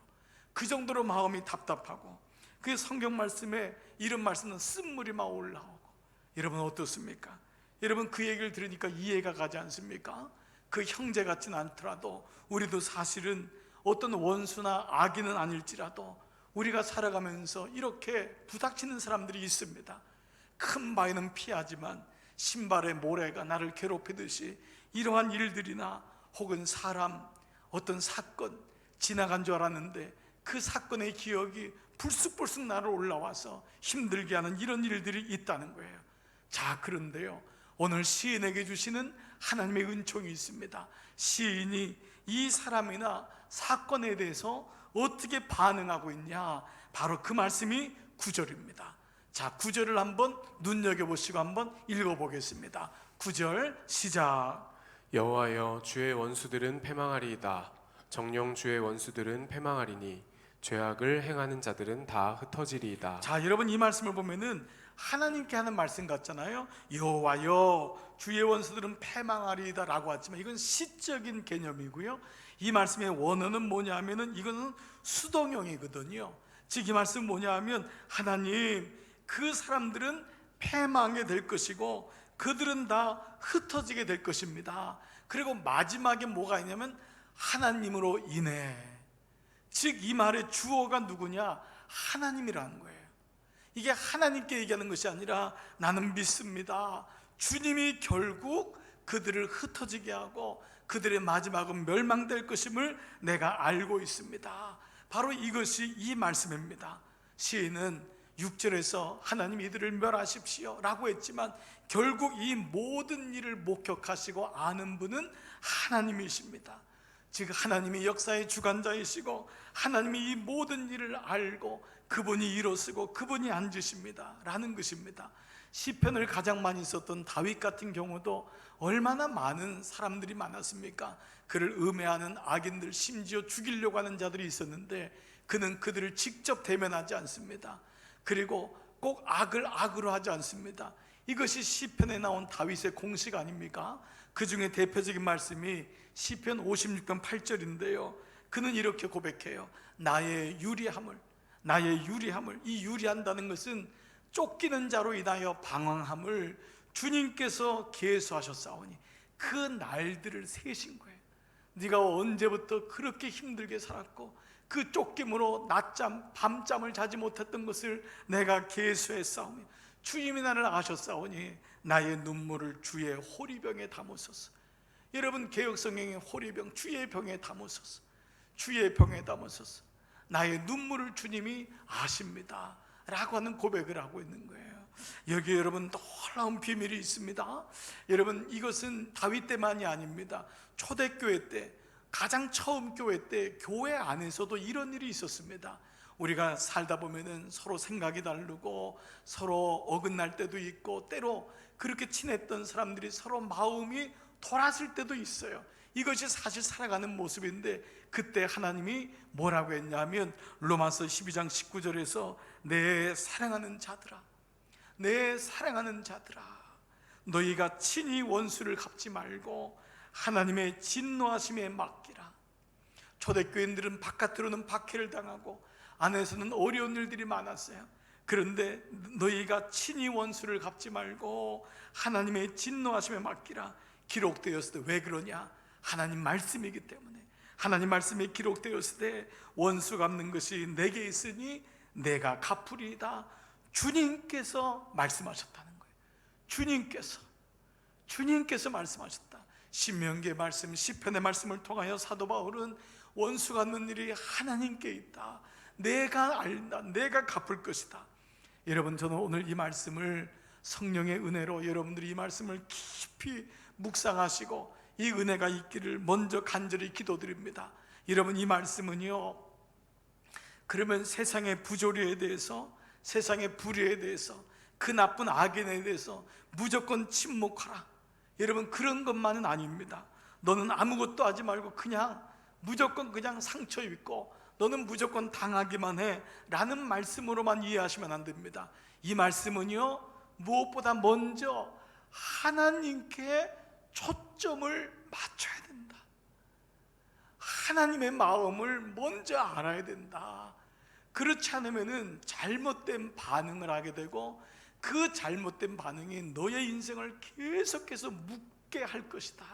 그 정도로 마음이 답답하고, 그 성경 말씀에 이런 말씀은 쓴물이 막 올라오고. 여러분 어떻습니까? 여러분 그 얘기를 들으니까 이해가 가지 않습니까? 그 형제 같진 않더라도 우리도 사실은 어떤 원수나 악인은 아닐지라도 우리가 살아가면서 이렇게 부닥치는 사람들이 있습니다. 큰 바위는 피하지만 신발의 모래가 나를 괴롭히듯이 이러한 일들이나 혹은 사람, 어떤 사건 지나간 줄 알았는데 그 사건의 기억이 불쑥불쑥 나를 올라와서 힘들게 하는 이런 일들이 있다는 거예요. 자, 그런데요, 오늘 시인에게 주시는 하나님의 은총이 있습니다. 시인이 이 사람이나 사건에 대해서 어떻게 반응하고 있냐, 바로 그 말씀이 9절입니다. 자, 9절을 한번 눈여겨보시고 한번 읽어보겠습니다. 9절 시작. 여호와여, 주의 원수들은 패망하리이다. 정녕 주의 원수들은 패망하리니 죄악을 행하는 자들은 다 흩어지리이다. 자, 여러분 이 말씀을 보면은 하나님께 하는 말씀 같잖아요. 여호와여, 주의 원수들은 패망하리이다 라고 하지만 이건 시적인 개념이고요, 이 말씀의 원어는 뭐냐 하면은 이거는 수동형이거든요. 즉 이 말씀은 뭐냐 하면, 하나님 그 사람들은 패망하게 될 것이고 그들은 다 흩어지게 될 것입니다. 그리고 마지막에 뭐가 있냐면 하나님으로 인해. 즉 이 말의 주어가 누구냐, 하나님이라는 거예요. 이게 하나님께 얘기하는 것이 아니라 나는 믿습니다, 주님이 결국 그들을 흩어지게 하고 그들의 마지막은 멸망될 것임을 내가 알고 있습니다. 바로 이것이 이 말씀입니다. 시인은 6절에서 하나님 이들을 멸하십시오 라고 했지만 결국 이 모든 일을 목격하시고 아는 분은 하나님이십니다. 즉 하나님이 역사의 주관자이시고 하나님이 이 모든 일을 알고 그분이 이루시고 그분이 앉으십니다 라는 것입니다. 시편을 가장 많이 썼던 다윗 같은 경우도 얼마나 많은 사람들이 많았습니까? 그를 음해하는 악인들, 심지어 죽이려고 하는 자들이 있었는데 그는 그들을 직접 대면하지 않습니다. 그리고 꼭 악을 악으로 하지 않습니다. 이것이 시편에 나온 다윗의 공식 아닙니까? 그 중에 대표적인 말씀이 시편 56편 8절인데요 그는 이렇게 고백해요. 나의 유리함을, 이 유리한다는 것은 쫓기는 자로 인하여 방황함을 주님께서 계수하셨사오니 그 날들을 세신 거예요. 네가 언제부터 그렇게 힘들게 살았고 그 쫓김으로 낮잠 밤잠을 자지 못했던 것을 내가 계수했사오니 주님이 나를 아셨사오니 나의 눈물을 주의 호리병에 담으소서. 여러분 개역성경의 호리병, 주의 병에 담으소서. 주의 병에 담으소서. 나의 눈물을 주님이 아십니다 라고 하는 고백을 하고 있는 거예요. 여기 여러분 놀라운 비밀이 있습니다. 여러분 이것은 다윗 때만이 아닙니다. 초대교회 때, 가장 처음 교회 때 교회 안에서도 이런 일이 있었습니다. 우리가 살다 보면은 서로 생각이 다르고 서로 어긋날 때도 있고 때로 그렇게 친했던 사람들이 서로 마음이 돌았을 때도 있어요. 이것이 사실 살아가는 모습인데 그때 하나님이 뭐라고 했냐면 로마서 12장 19절에서 내 사랑하는 자들아, 내 사랑하는 자들아, 너희가 친히 원수를 갚지 말고 하나님의 진노하심에 맡기라. 초대교인들은 바깥으로는 박해를 당하고 안에서는 어려운 일들이 많았어요. 그런데 너희가 친히 원수를 갚지 말고 하나님의 진노하심에 맡기라 기록되었을 때 왜 그러냐? 하나님 말씀이기 때문에. 하나님 말씀이 기록되었을 때 원수 갚는 것이 내게 있으니 내가 갚으리이다. 주님께서 말씀하셨다는 거예요. 주님께서 말씀하셨다. 신명기의 말씀, 시편의 말씀을 통하여 사도 바울은 원수 갚는 일이 하나님께 있다. 내가 알다. 내가 갚을 것이다. 여러분 저는 오늘 이 말씀을 성령의 은혜로 여러분들이 이 말씀을 깊이 묵상하시고 이 은혜가 있기를 먼저 간절히 기도드립니다. 여러분 이 말씀은요, 그러면 세상의 부조리에 대해서, 세상의 불의에 대해서, 그 나쁜 악인에 대해서 무조건 침묵하라, 여러분 그런 것만은 아닙니다. 너는 아무것도 하지 말고 그냥 무조건 그냥 상처 입고 너는 무조건 당하기만 해 라는 말씀으로만 이해하시면 안 됩니다. 이 말씀은요, 무엇보다 먼저 하나님께 초점을 맞춰야 된다. 하나님의 마음을 먼저 알아야 된다. 그렇지 않으면 잘못된 반응을 하게 되고 그 잘못된 반응이 너의 인생을 계속해서 묻게 할 것이다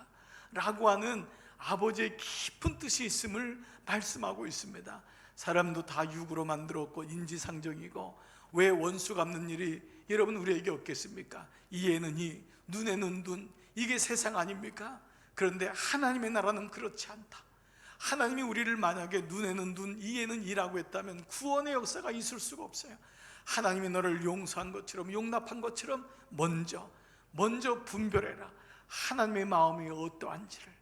라고 하는 아버지의 깊은 뜻이 있음을 말씀하고 있습니다. 사람도 다 육으로 만들었고 인지상정이고 왜 원수 갚는 일이 여러분 우리에게 없겠습니까? 이에는 이, 눈에는 눈, 이게 세상 아닙니까? 그런데 하나님의 나라는 그렇지 않다. 하나님이 우리를 만약에 눈에는 눈, 이에는 이라고 했다면 구원의 역사가 있을 수가 없어요. 하나님이 너를 용서한 것처럼 용납한 것처럼 먼저 분별해라. 하나님의 마음이 어떠한지를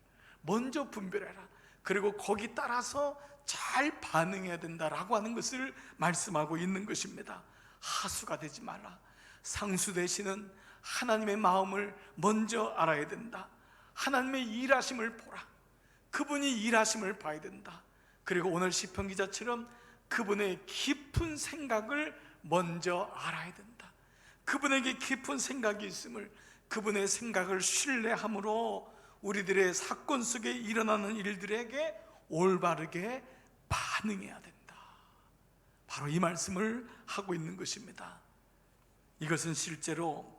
먼저 분별해라. 그리고 거기 따라서 잘 반응해야 된다라고 하는 것을 말씀하고 있는 것입니다. 하수가 되지 말라. 상수 되시는 하나님의 마음을 먼저 알아야 된다. 하나님의 일하심을 보라. 그분이 일하심을 봐야 된다. 그리고 오늘 시편 기자처럼 그분의 깊은 생각을 먼저 알아야 된다. 그분에게 깊은 생각이 있음을, 그분의 생각을 신뢰함으로 우리들의 사건 속에 일어나는 일들에게 올바르게 반응해야 된다. 바로 이 말씀을 하고 있는 것입니다. 이것은 실제로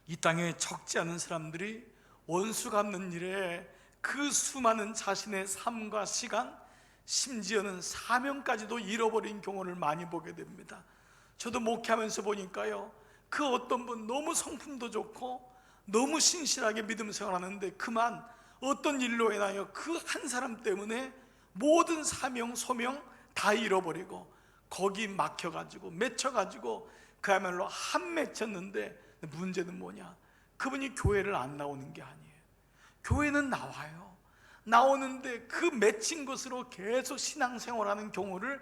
이 땅에 적지 않은 사람들이 원수 갚는 일에 그 수많은 자신의 삶과 시간, 심지어는 사명까지도 잃어버린 경우를 많이 보게 됩니다. 저도 목회하면서 보니까요, 그 어떤 분 너무 성품도 좋고 너무 신실하게 믿음 생활하는데 그만 어떤 일로 인하여 그 한 사람 때문에 모든 사명, 소명 다 잃어버리고 거기 막혀가지고 맺혀가지고 그야말로 한 맺혔는데, 문제는 뭐냐? 그분이 교회를 안 나오는 게 아니에요. 교회는 나와요. 나오는데 그 맺힌 것으로 계속 신앙생활하는 경우를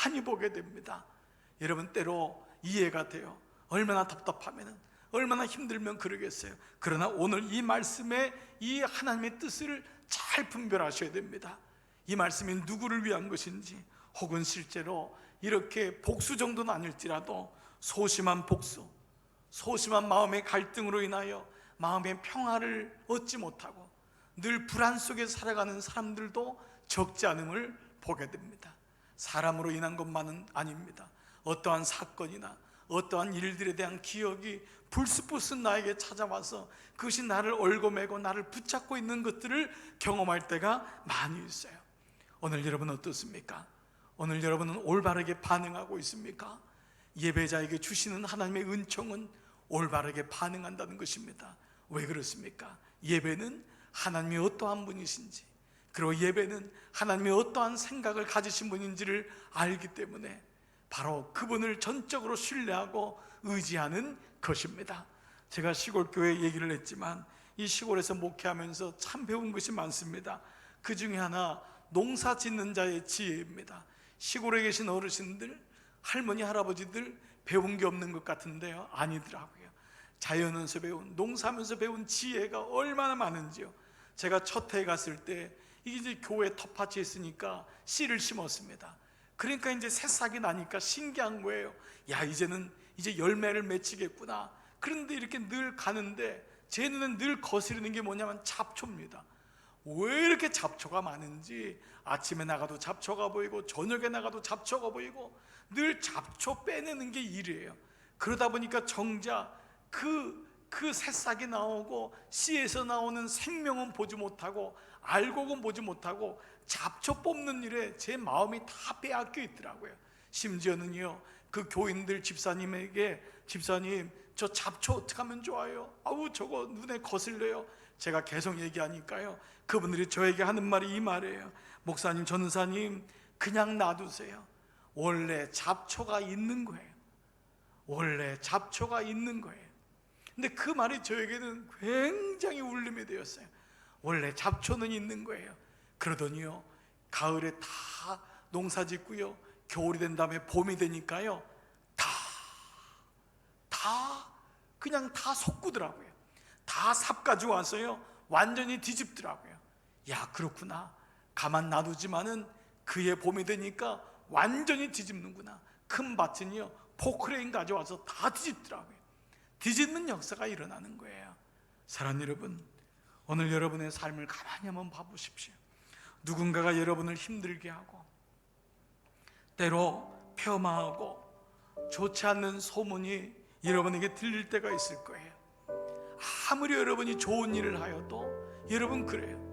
많이 보게 됩니다. 여러분 때로 이해가 돼요. 얼마나 답답하면, 얼마나 힘들면 그러겠어요. 그러나 오늘 이 말씀에 이 하나님의 뜻을 잘 분별하셔야 됩니다. 이 말씀이 누구를 위한 것인지, 혹은 실제로 이렇게 복수 정도는 아닐지라도 소심한 복수, 소심한 마음의 갈등으로 인하여 마음의 평화를 얻지 못하고 늘 불안 속에 살아가는 사람들도 적지 않음을 보게 됩니다. 사람으로 인한 것만은 아닙니다. 어떠한 사건이나 어떠한 일들에 대한 기억이 불쑥불쑥 나에게 찾아와서 그것이 나를 얽어매고 나를 붙잡고 있는 것들을 경험할 때가 많이 있어요. 오늘 여러분 어떻습니까? 오늘 여러분은 올바르게 반응하고 있습니까? 예배자에게 주시는 하나님의 은총은 올바르게 반응한다는 것입니다. 왜 그렇습니까? 예배는 하나님이 어떠한 분이신지, 그리고 예배는 하나님이 어떠한 생각을 가지신 분인지를 알기 때문에 바로 그분을 전적으로 신뢰하고 의지하는 것입니다. 제가 시골 교회 얘기를 했지만 이 시골에서 목회하면서 참 배운 것이 많습니다. 그 중에 하나 농사 짓는 자의 지혜입니다. 시골에 계신 어르신들, 할머니, 할아버지들 배운 게 없는 것 같은데요, 아니더라고요. 자연에서 배운, 농사하면서 배운 지혜가 얼마나 많은지요. 제가 첫 해에 갔을 때 이게 이제 교회 텃밭이 있으니까 씨를 심었습니다. 그러니까 이제 새싹이 나니까 신기한 거예요. 야, 이제는 이제 열매를 맺히겠구나. 그런데 이렇게 늘 가는데 제 눈엔 늘 거스르는 게 뭐냐면 잡초입니다. 왜 이렇게 잡초가 많은지, 아침에 나가도 잡초가 보이고 저녁에 나가도 잡초가 보이고 늘 잡초 빼내는 게 일이에요. 그러다 보니까 정작 그 새싹이 나오고 씨에서 나오는 생명은 보지 못하고 알곡은 보지 못하고 잡초 뽑는 일에 제 마음이 다 빼앗겨 있더라고요. 심지어는요, 그 교인들 집사님에게, 집사님 저 잡초 어떻게 하면 좋아요? 아우 저거 눈에 거슬려요. 제가 계속 얘기하니까요, 그분들이 저에게 하는 말이 이 말이에요. 목사님, 전사님, 그냥 놔두세요. 원래 잡초가 있는 거예요. 원래 잡초가 있는 거예요. 근데 그 말이 저에게는 굉장히 울림이 되었어요. 원래 잡초는 있는 거예요. 그러더니요, 가을에 다 농사 짓고요, 겨울이 된 다음에 봄이 되니까요, 그냥 다 솟구더라고요. 다 삽 가지고 와서요 완전히 뒤집더라고요. 야, 그렇구나. 가만 놔두지만은 그해 봄이 되니까 완전히 뒤집는구나. 큰 밭은요 포크레인 가져와서 다 뒤집더라고요. 뒤집는 역사가 일어나는 거예요. 사랑하는 여러분, 오늘 여러분의 삶을 가만히 한번 봐보십시오. 누군가가 여러분을 힘들게 하고 때로 폄하하고 좋지 않는 소문이 여러분에게 들릴 때가 있을 거예요. 아무리 여러분이 좋은 일을 하여도 여러분 그래요.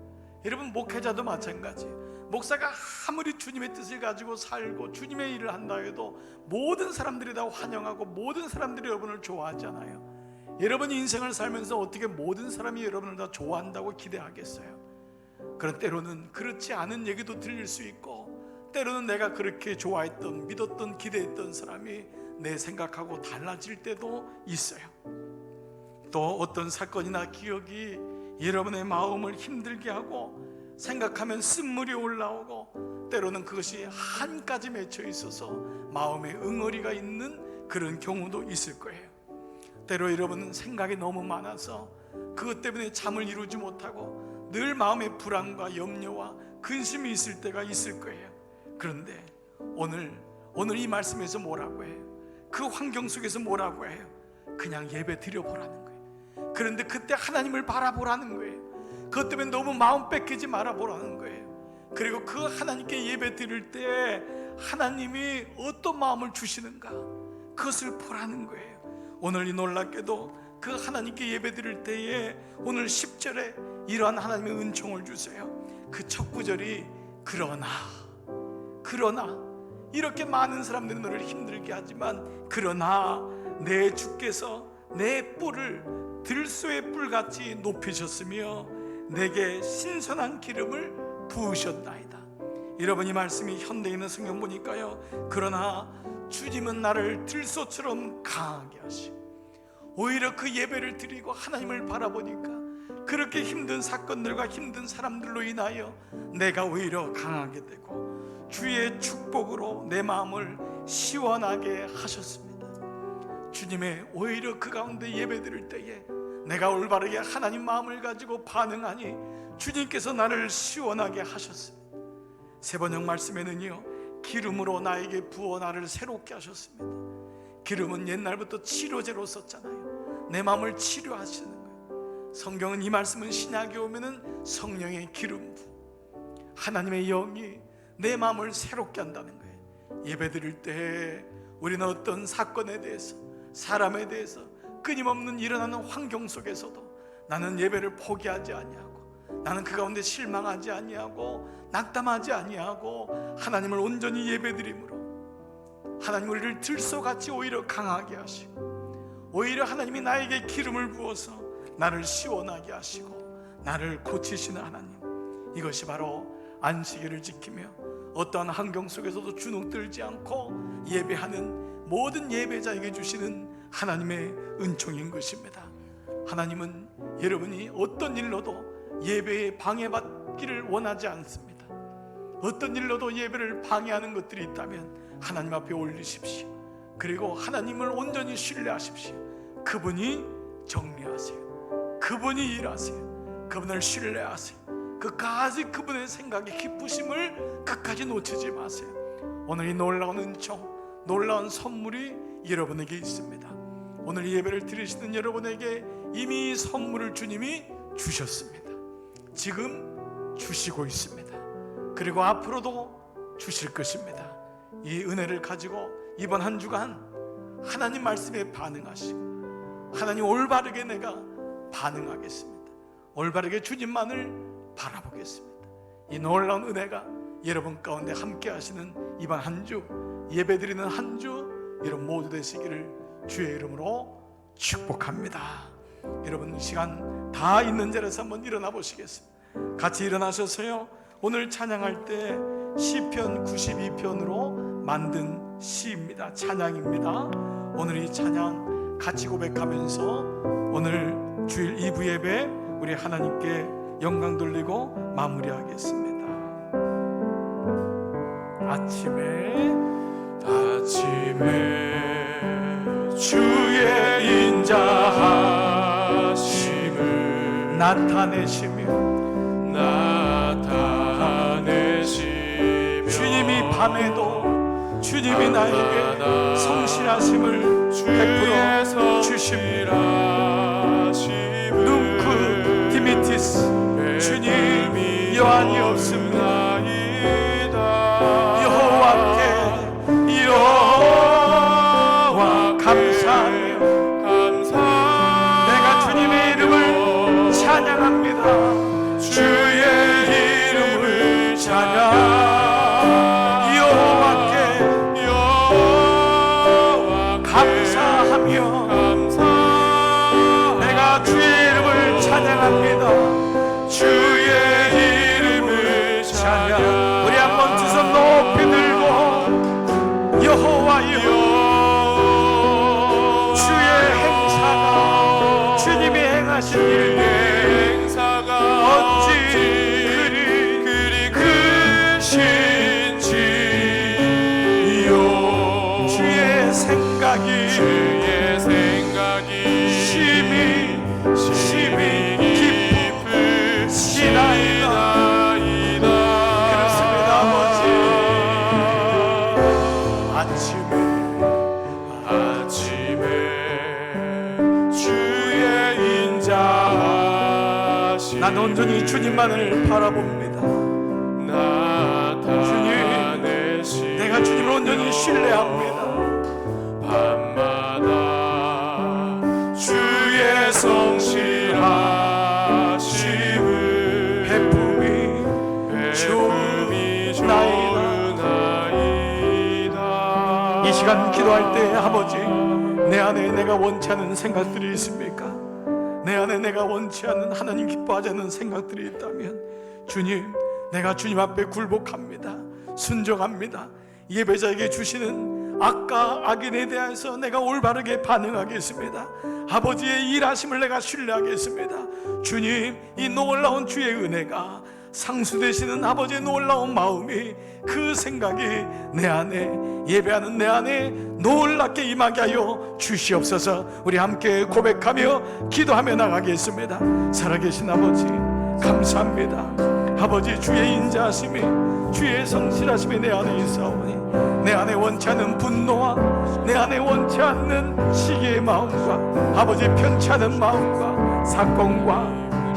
여러분 목회자도 마찬가지. 목사가 아무리 주님의 뜻을 가지고 살고 주님의 일을 한다 해도 모든 사람들이 다 환영하고 모든 사람들이 여러분을 좋아하잖아요. 여러분이 인생을 살면서 어떻게 모든 사람이 여러분을 다 좋아한다고 기대하겠어요? 그런 때로는 그렇지 않은 얘기도 들릴 수 있고, 때로는 내가 그렇게 좋아했던, 믿었던, 기대했던 사람이 내 생각하고 달라질 때도 있어요. 또 어떤 사건이나 기억이 여러분의 마음을 힘들게 하고 생각하면 쓴물이 올라오고 때로는 그것이 한까지 맺혀 있어서 마음에 응어리가 있는 그런 경우도 있을 거예요. 때로 여러분은 생각이 너무 많아서 그것 때문에 잠을 이루지 못하고 늘 마음에 불안과 염려와 근심이 있을 때가 있을 거예요. 그런데 오늘 이 말씀에서 뭐라고 해요? 그 환경 속에서 뭐라고 해요? 그냥 예배 드려보라는 거예요. 그런데 그때 하나님을 바라보라는 거예요. 그것 때문에 너무 마음 뺏기지 말아보라는 거예요. 그리고 그 하나님께 예배 드릴 때 하나님이 어떤 마음을 주시는가, 그것을 보라는 거예요. 오늘 이 놀랍게도 그 하나님께 예배 드릴 때에 오늘 10절에 이러한 하나님의 은총을 주세요. 그 첫 구절이 그러나 이렇게 많은 사람들이 너를 힘들게 하지만 그러나 내 주께서 내 뿔을 들소의 뿔같이 높이셨으며 내게 신선한 기름을 부으셨나이다. 여러분, 이 말씀이 현대에 있는 성경 보니까요, 그러나 주님은 나를 들소처럼 강하게 하시고, 오히려 그 예배를 드리고 하나님을 바라보니까 그렇게 힘든 사건들과 힘든 사람들로 인하여 내가 오히려 강하게 되고 주의 축복으로 내 마음을 시원하게 하셨습니다. 주님의 오히려 그 가운데 예배 드릴 때에 내가 올바르게 하나님 마음을 가지고 반응하니 주님께서 나를 시원하게 하셨습니다. 세번역 말씀에는요, 기름으로 나에게 부어 나를 새롭게 하셨습니다. 기름은 옛날부터 치료제로 썼잖아요. 내 마음을 치료하시는 거예요. 성경은 이 말씀은 신약에 오면은 성령의 기름 부, 하나님의 영이 내 마음을 새롭게 한다는 거예요. 예배 드릴 때 우리는 어떤 사건에 대해서, 사람에 대해서 끊임없는 일어나는 환경 속에서도 나는 예배를 포기하지 아니하고, 나는 그 가운데 실망하지 아니하고 낙담하지 아니하고 하나님을 온전히 예배드림으로 하나님 우리를 들소같이 오히려 강하게 하시고, 오히려 하나님이 나에게 기름을 부어서 나를 시원하게 하시고 나를 고치시는 하나님, 이것이 바로 안식일을 지키며 어떠한 환경 속에서도 주눅들지 않고 예배하는 모든 예배자에게 주시는 하나님의 은총인 것입니다. 하나님은 여러분이 어떤 일로도 예배에 방해받기를 원하지 않습니다. 어떤 일로도 예배를 방해하는 것들이 있다면 하나님 앞에 올리십시오. 그리고 하나님을 온전히 신뢰하십시오. 그분이 정리하세요. 그분이 일하세요. 그분을 신뢰하세요. 끝까지 그분의 생각에 기쁘심을 끝까지 놓치지 마세요. 오늘 이 놀라운 은총, 놀라운 선물이 여러분에게 있습니다. 오늘 예배를 드리시는 여러분에게 이미 선물을 주님이 주셨습니다. 지금 주시고 있습니다. 그리고 앞으로도 주실 것입니다. 이 은혜를 가지고 이번 한 주간 하나님 말씀에 반응하시고, 하나님 올바르게 내가 반응하겠습니다. 올바르게 주님만을 바라보겠습니다. 이 놀라운 은혜가 여러분 가운데 함께 하시는 이번 한 주, 예배드리는 한 주 여러분 모두 되시기를 주의 이름으로 축복합니다. 여러분 시간 다 있는 자리에서 한번 일어나 보시겠습니다. 같이 일어나셔서요, 오늘 찬양할 때 시편 92편으로 만든 시입니다. 찬양입니다. 오늘 이 찬양 같이 고백하면서 오늘 주일 2부 예배 우리 하나님께 영광 돌리고 마무리하겠습니다. 아침에 주의 인자하심을 나타내시며 주님이 밤에도 주님이 나에게 성실하심을 베풀어 주십니다. 눈크 디미티스, 주님 여한이 없습니다. 여호와께 여호와 감사하며 내가 주님의 이름을 찬양합니다. 주의 이름을 찬양, 감사하며 내가 주의 이름을 찬양합니다. 주의 이름을 찬양. 우리 한번 두 손 높이 들고 여호와여, 주의 행사가, 주님이 행하신 일들 어찌 그리 크신지요. 주의 생각이 심히 깊으시나이다. 그렇습니다. 아버지, 아침에 주의 인자하심, 난 온전히 주님만을 바라봅니다. 주님, 내가 주님을 온전히 신뢰합니다. 밤마다 주의 성실하심을 베품이 좋나이다. 이 시간 기도할 때 아버지, 내 안에 내가 원치 않는 생각들이 있습니까? 내 안에 내가 원치 않는, 하나님 기뻐하지 않는 생각들이 있다면 주님, 내가 주님 앞에 굴복합니다. 순종합니다. 예배자에게 주시는 악과 악인에 대해서 내가 올바르게 반응하겠습니다. 아버지의 일하심을 내가 신뢰하겠습니다. 주님, 이 놀라운 주의 은혜가, 상수되시는 아버지의 놀라운 마음이, 그 생각이 내 안에, 예배하는 내 안에 놀랍게 임하게 하여 주시옵소서. 우리 함께 고백하며 기도하며 나가겠습니다. 살아계신 아버지 감사합니다. 아버지, 주의 인자하심이, 주의 성실하심이 내 안에 있사오니 내 안에 원치 않는 분노와 내 안에 원치 않는 시기의 마음과 아버지 편치 않은 마음과 사건과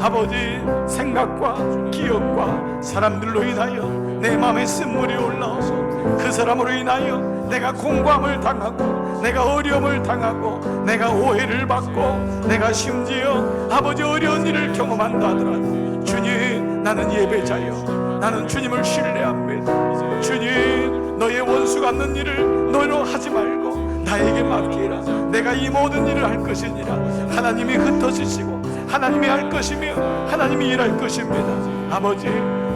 아버지 생각과 기억과 사람들로 인하여 내 마음에 쓴물이 올라오고 그 사람으로 인하여 내가 공고함을 당하고 내가 어려움을 당하고 내가 오해를 받고 내가 심지어 아버지 어려운 일을 경험한다 하더라도 주님, 나는 예배자요, 나는 주님을 신뢰합니다. 주님, 너의 원수 같는 일을 너로 하지 말고 나에게 맡기라. 내가 이 모든 일을 할 것이니라. 하나님이 흩어지시고 하나님이 할 것이며 하나님이 일할 것입니다. 아버지,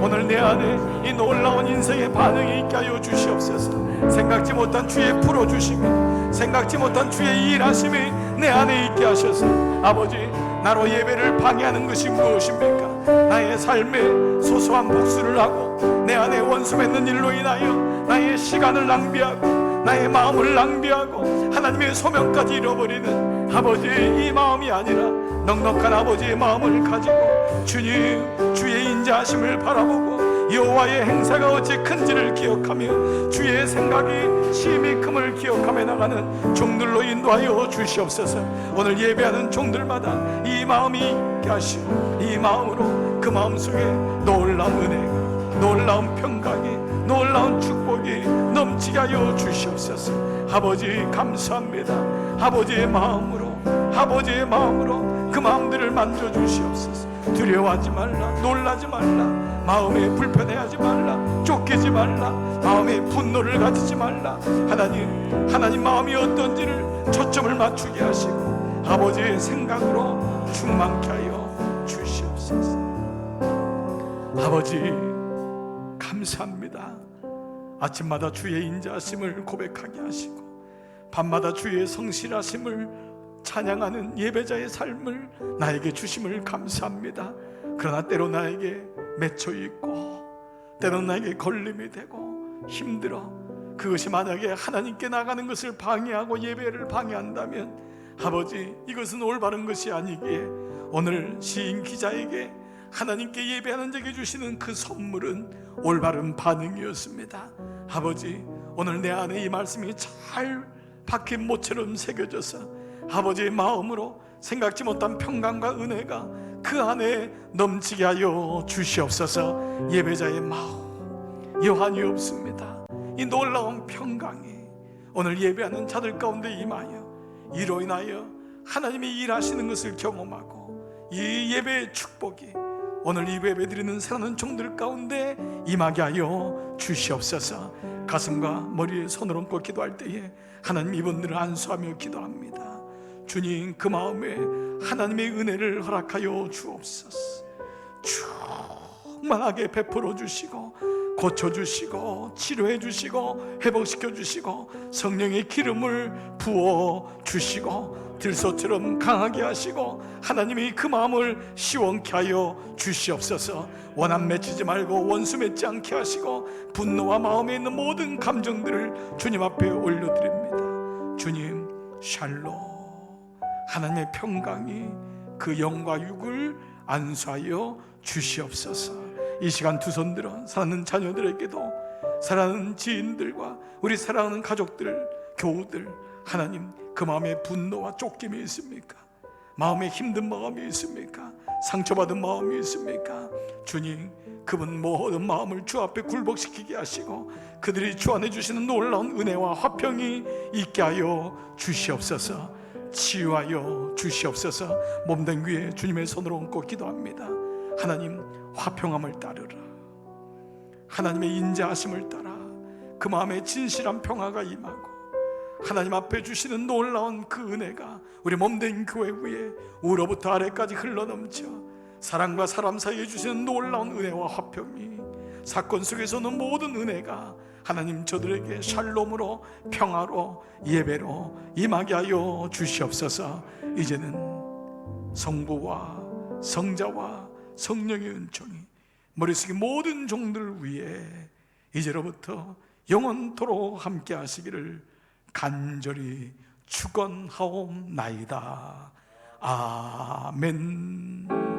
오늘 내 안에 이 놀라운 인생의 반응이 있게 하여 주시옵소서. 생각지 못한 주의 풀어주심이, 생각지 못한 주의 일하심이 내 안에 있게 하셔서 아버지, 나로 예배를 방해하는 것이 무엇입니까? 나의 삶에 소소한 복수를 하고 내 안에 원수 맺는 일로 인하여 나의 시간을 낭비하고 나의 마음을 낭비하고 하나님의 소명까지 잃어버리는 아버지, 이 마음이 아니라 넉넉한 아버지의 마음을 가지고 주님, 주의 인자하심을 바라보고 여호와의 행사가 어찌 큰지를 기억하며 주의 생각이 심히 큼을 기억하며 나가는 종들로 인도하여 주시옵소서. 오늘 예배하는 종들마다 이 마음이 있게 하시고 이 마음으로 그 마음 속에 놀라운 은혜가, 놀라운 평강이, 놀라운 축복이 넘치게 하여 주시옵소서. 아버지, 감사합니다. 아버지의 마음으로, 아버지의 마음으로 그 마음들을 만져주시옵소서. 두려워하지 말라, 놀라지 말라, 마음에 불편해하지 말라, 쫓기지 말라, 마음에 분노를 가지지 말라. 하나님 마음이 어떤지를 초점을 맞추게 하시고 아버지의 생각으로 충만케 하여 주시옵소서. 아버지, 감사합니다. 아침마다 주의 인자하심을 고백하게 하시고 밤마다 주의 성실하심을 찬양하는 예배자의 삶을 나에게 주심을 감사합니다. 그러나 때로 나에게 맺혀 있고 때로 나에게 걸림이 되고 힘들어. 그것이 만약에 하나님께 나가는 것을 방해하고 예배를 방해한다면 아버지, 이것은 올바른 것이 아니기에 오늘 시인 기자에게 하나님께 예배하는 자에게 주시는 그 선물은 올바른 반응이었습니다. 아버지, 오늘 내 안에 이 말씀이 잘 박힌 모처럼 새겨져서 아버지의 마음으로 생각지 못한 평강과 은혜가 그 안에 넘치게 하여 주시옵소서. 예배자의 마음 여한이 없습니다. 이 놀라운 평강이 오늘 예배하는 자들 가운데 임하여 이로 인하여 하나님이 일하시는 것을 경험하고 이 예배의 축복이 오늘 이 예배 드리는 사랑하는 종들 가운데 임하게 하여 주시옵소서. 가슴과 머리에 손을 얹고 기도할 때에 하나님, 이분들을 안수하며 기도합니다. 주님, 그 마음에 하나님의 은혜를 허락하여 주옵소서. 충만하게 베풀어 주시고 고쳐주시고 치료해주시고 회복시켜주시고 성령의 기름을 부어주시고 들소처럼 강하게 하시고 하나님이 그 마음을 시원케 하여 주시옵소서. 원한 맺히지 말고 원수 맺지 않게 하시고 분노와 마음에 있는 모든 감정들을 주님 앞에 올려드립니다. 주님, 샬롬, 하나님의 평강이 그 영과 육을 안수하여 주시옵소서. 이 시간 두 손 들어 사랑하는 자녀들에게도, 사랑하는 지인들과 우리 사랑하는 가족들, 교우들, 하나님, 그 마음에 분노와 쫓김이 있습니까? 마음에 힘든 마음이 있습니까? 상처받은 마음이 있습니까? 주님, 그분 모든 마음을 주 앞에 굴복시키게 하시고 그들이 주 안에 주시는 놀라운 은혜와 화평이 있게 하여 주시옵소서. 치유하여 주시옵소서. 몸된 위에 주님의 손으로 얹고 기도합니다. 하나님, 화평함을 따르라. 하나님의 인자하심을 따라 그 마음에 진실한 평화가 임하고 하나님 앞에 주시는 놀라운 그 은혜가 우리 몸된 교회 위에 우로부터 아래까지 흘러넘쳐 사람과 사람 사이에 주시는 놀라운 은혜와 화평이, 사건 속에서는 모든 은혜가 하나님 저들에게 샬롬으로, 평화로, 예배로 임하게 하여 주시옵소서. 이제는 성부와 성자와 성령의 은총이 머릿속의 모든 종들 위에 이제로부터 영원토록 함께 하시기를 간절히 축원하옵나이다. 아멘.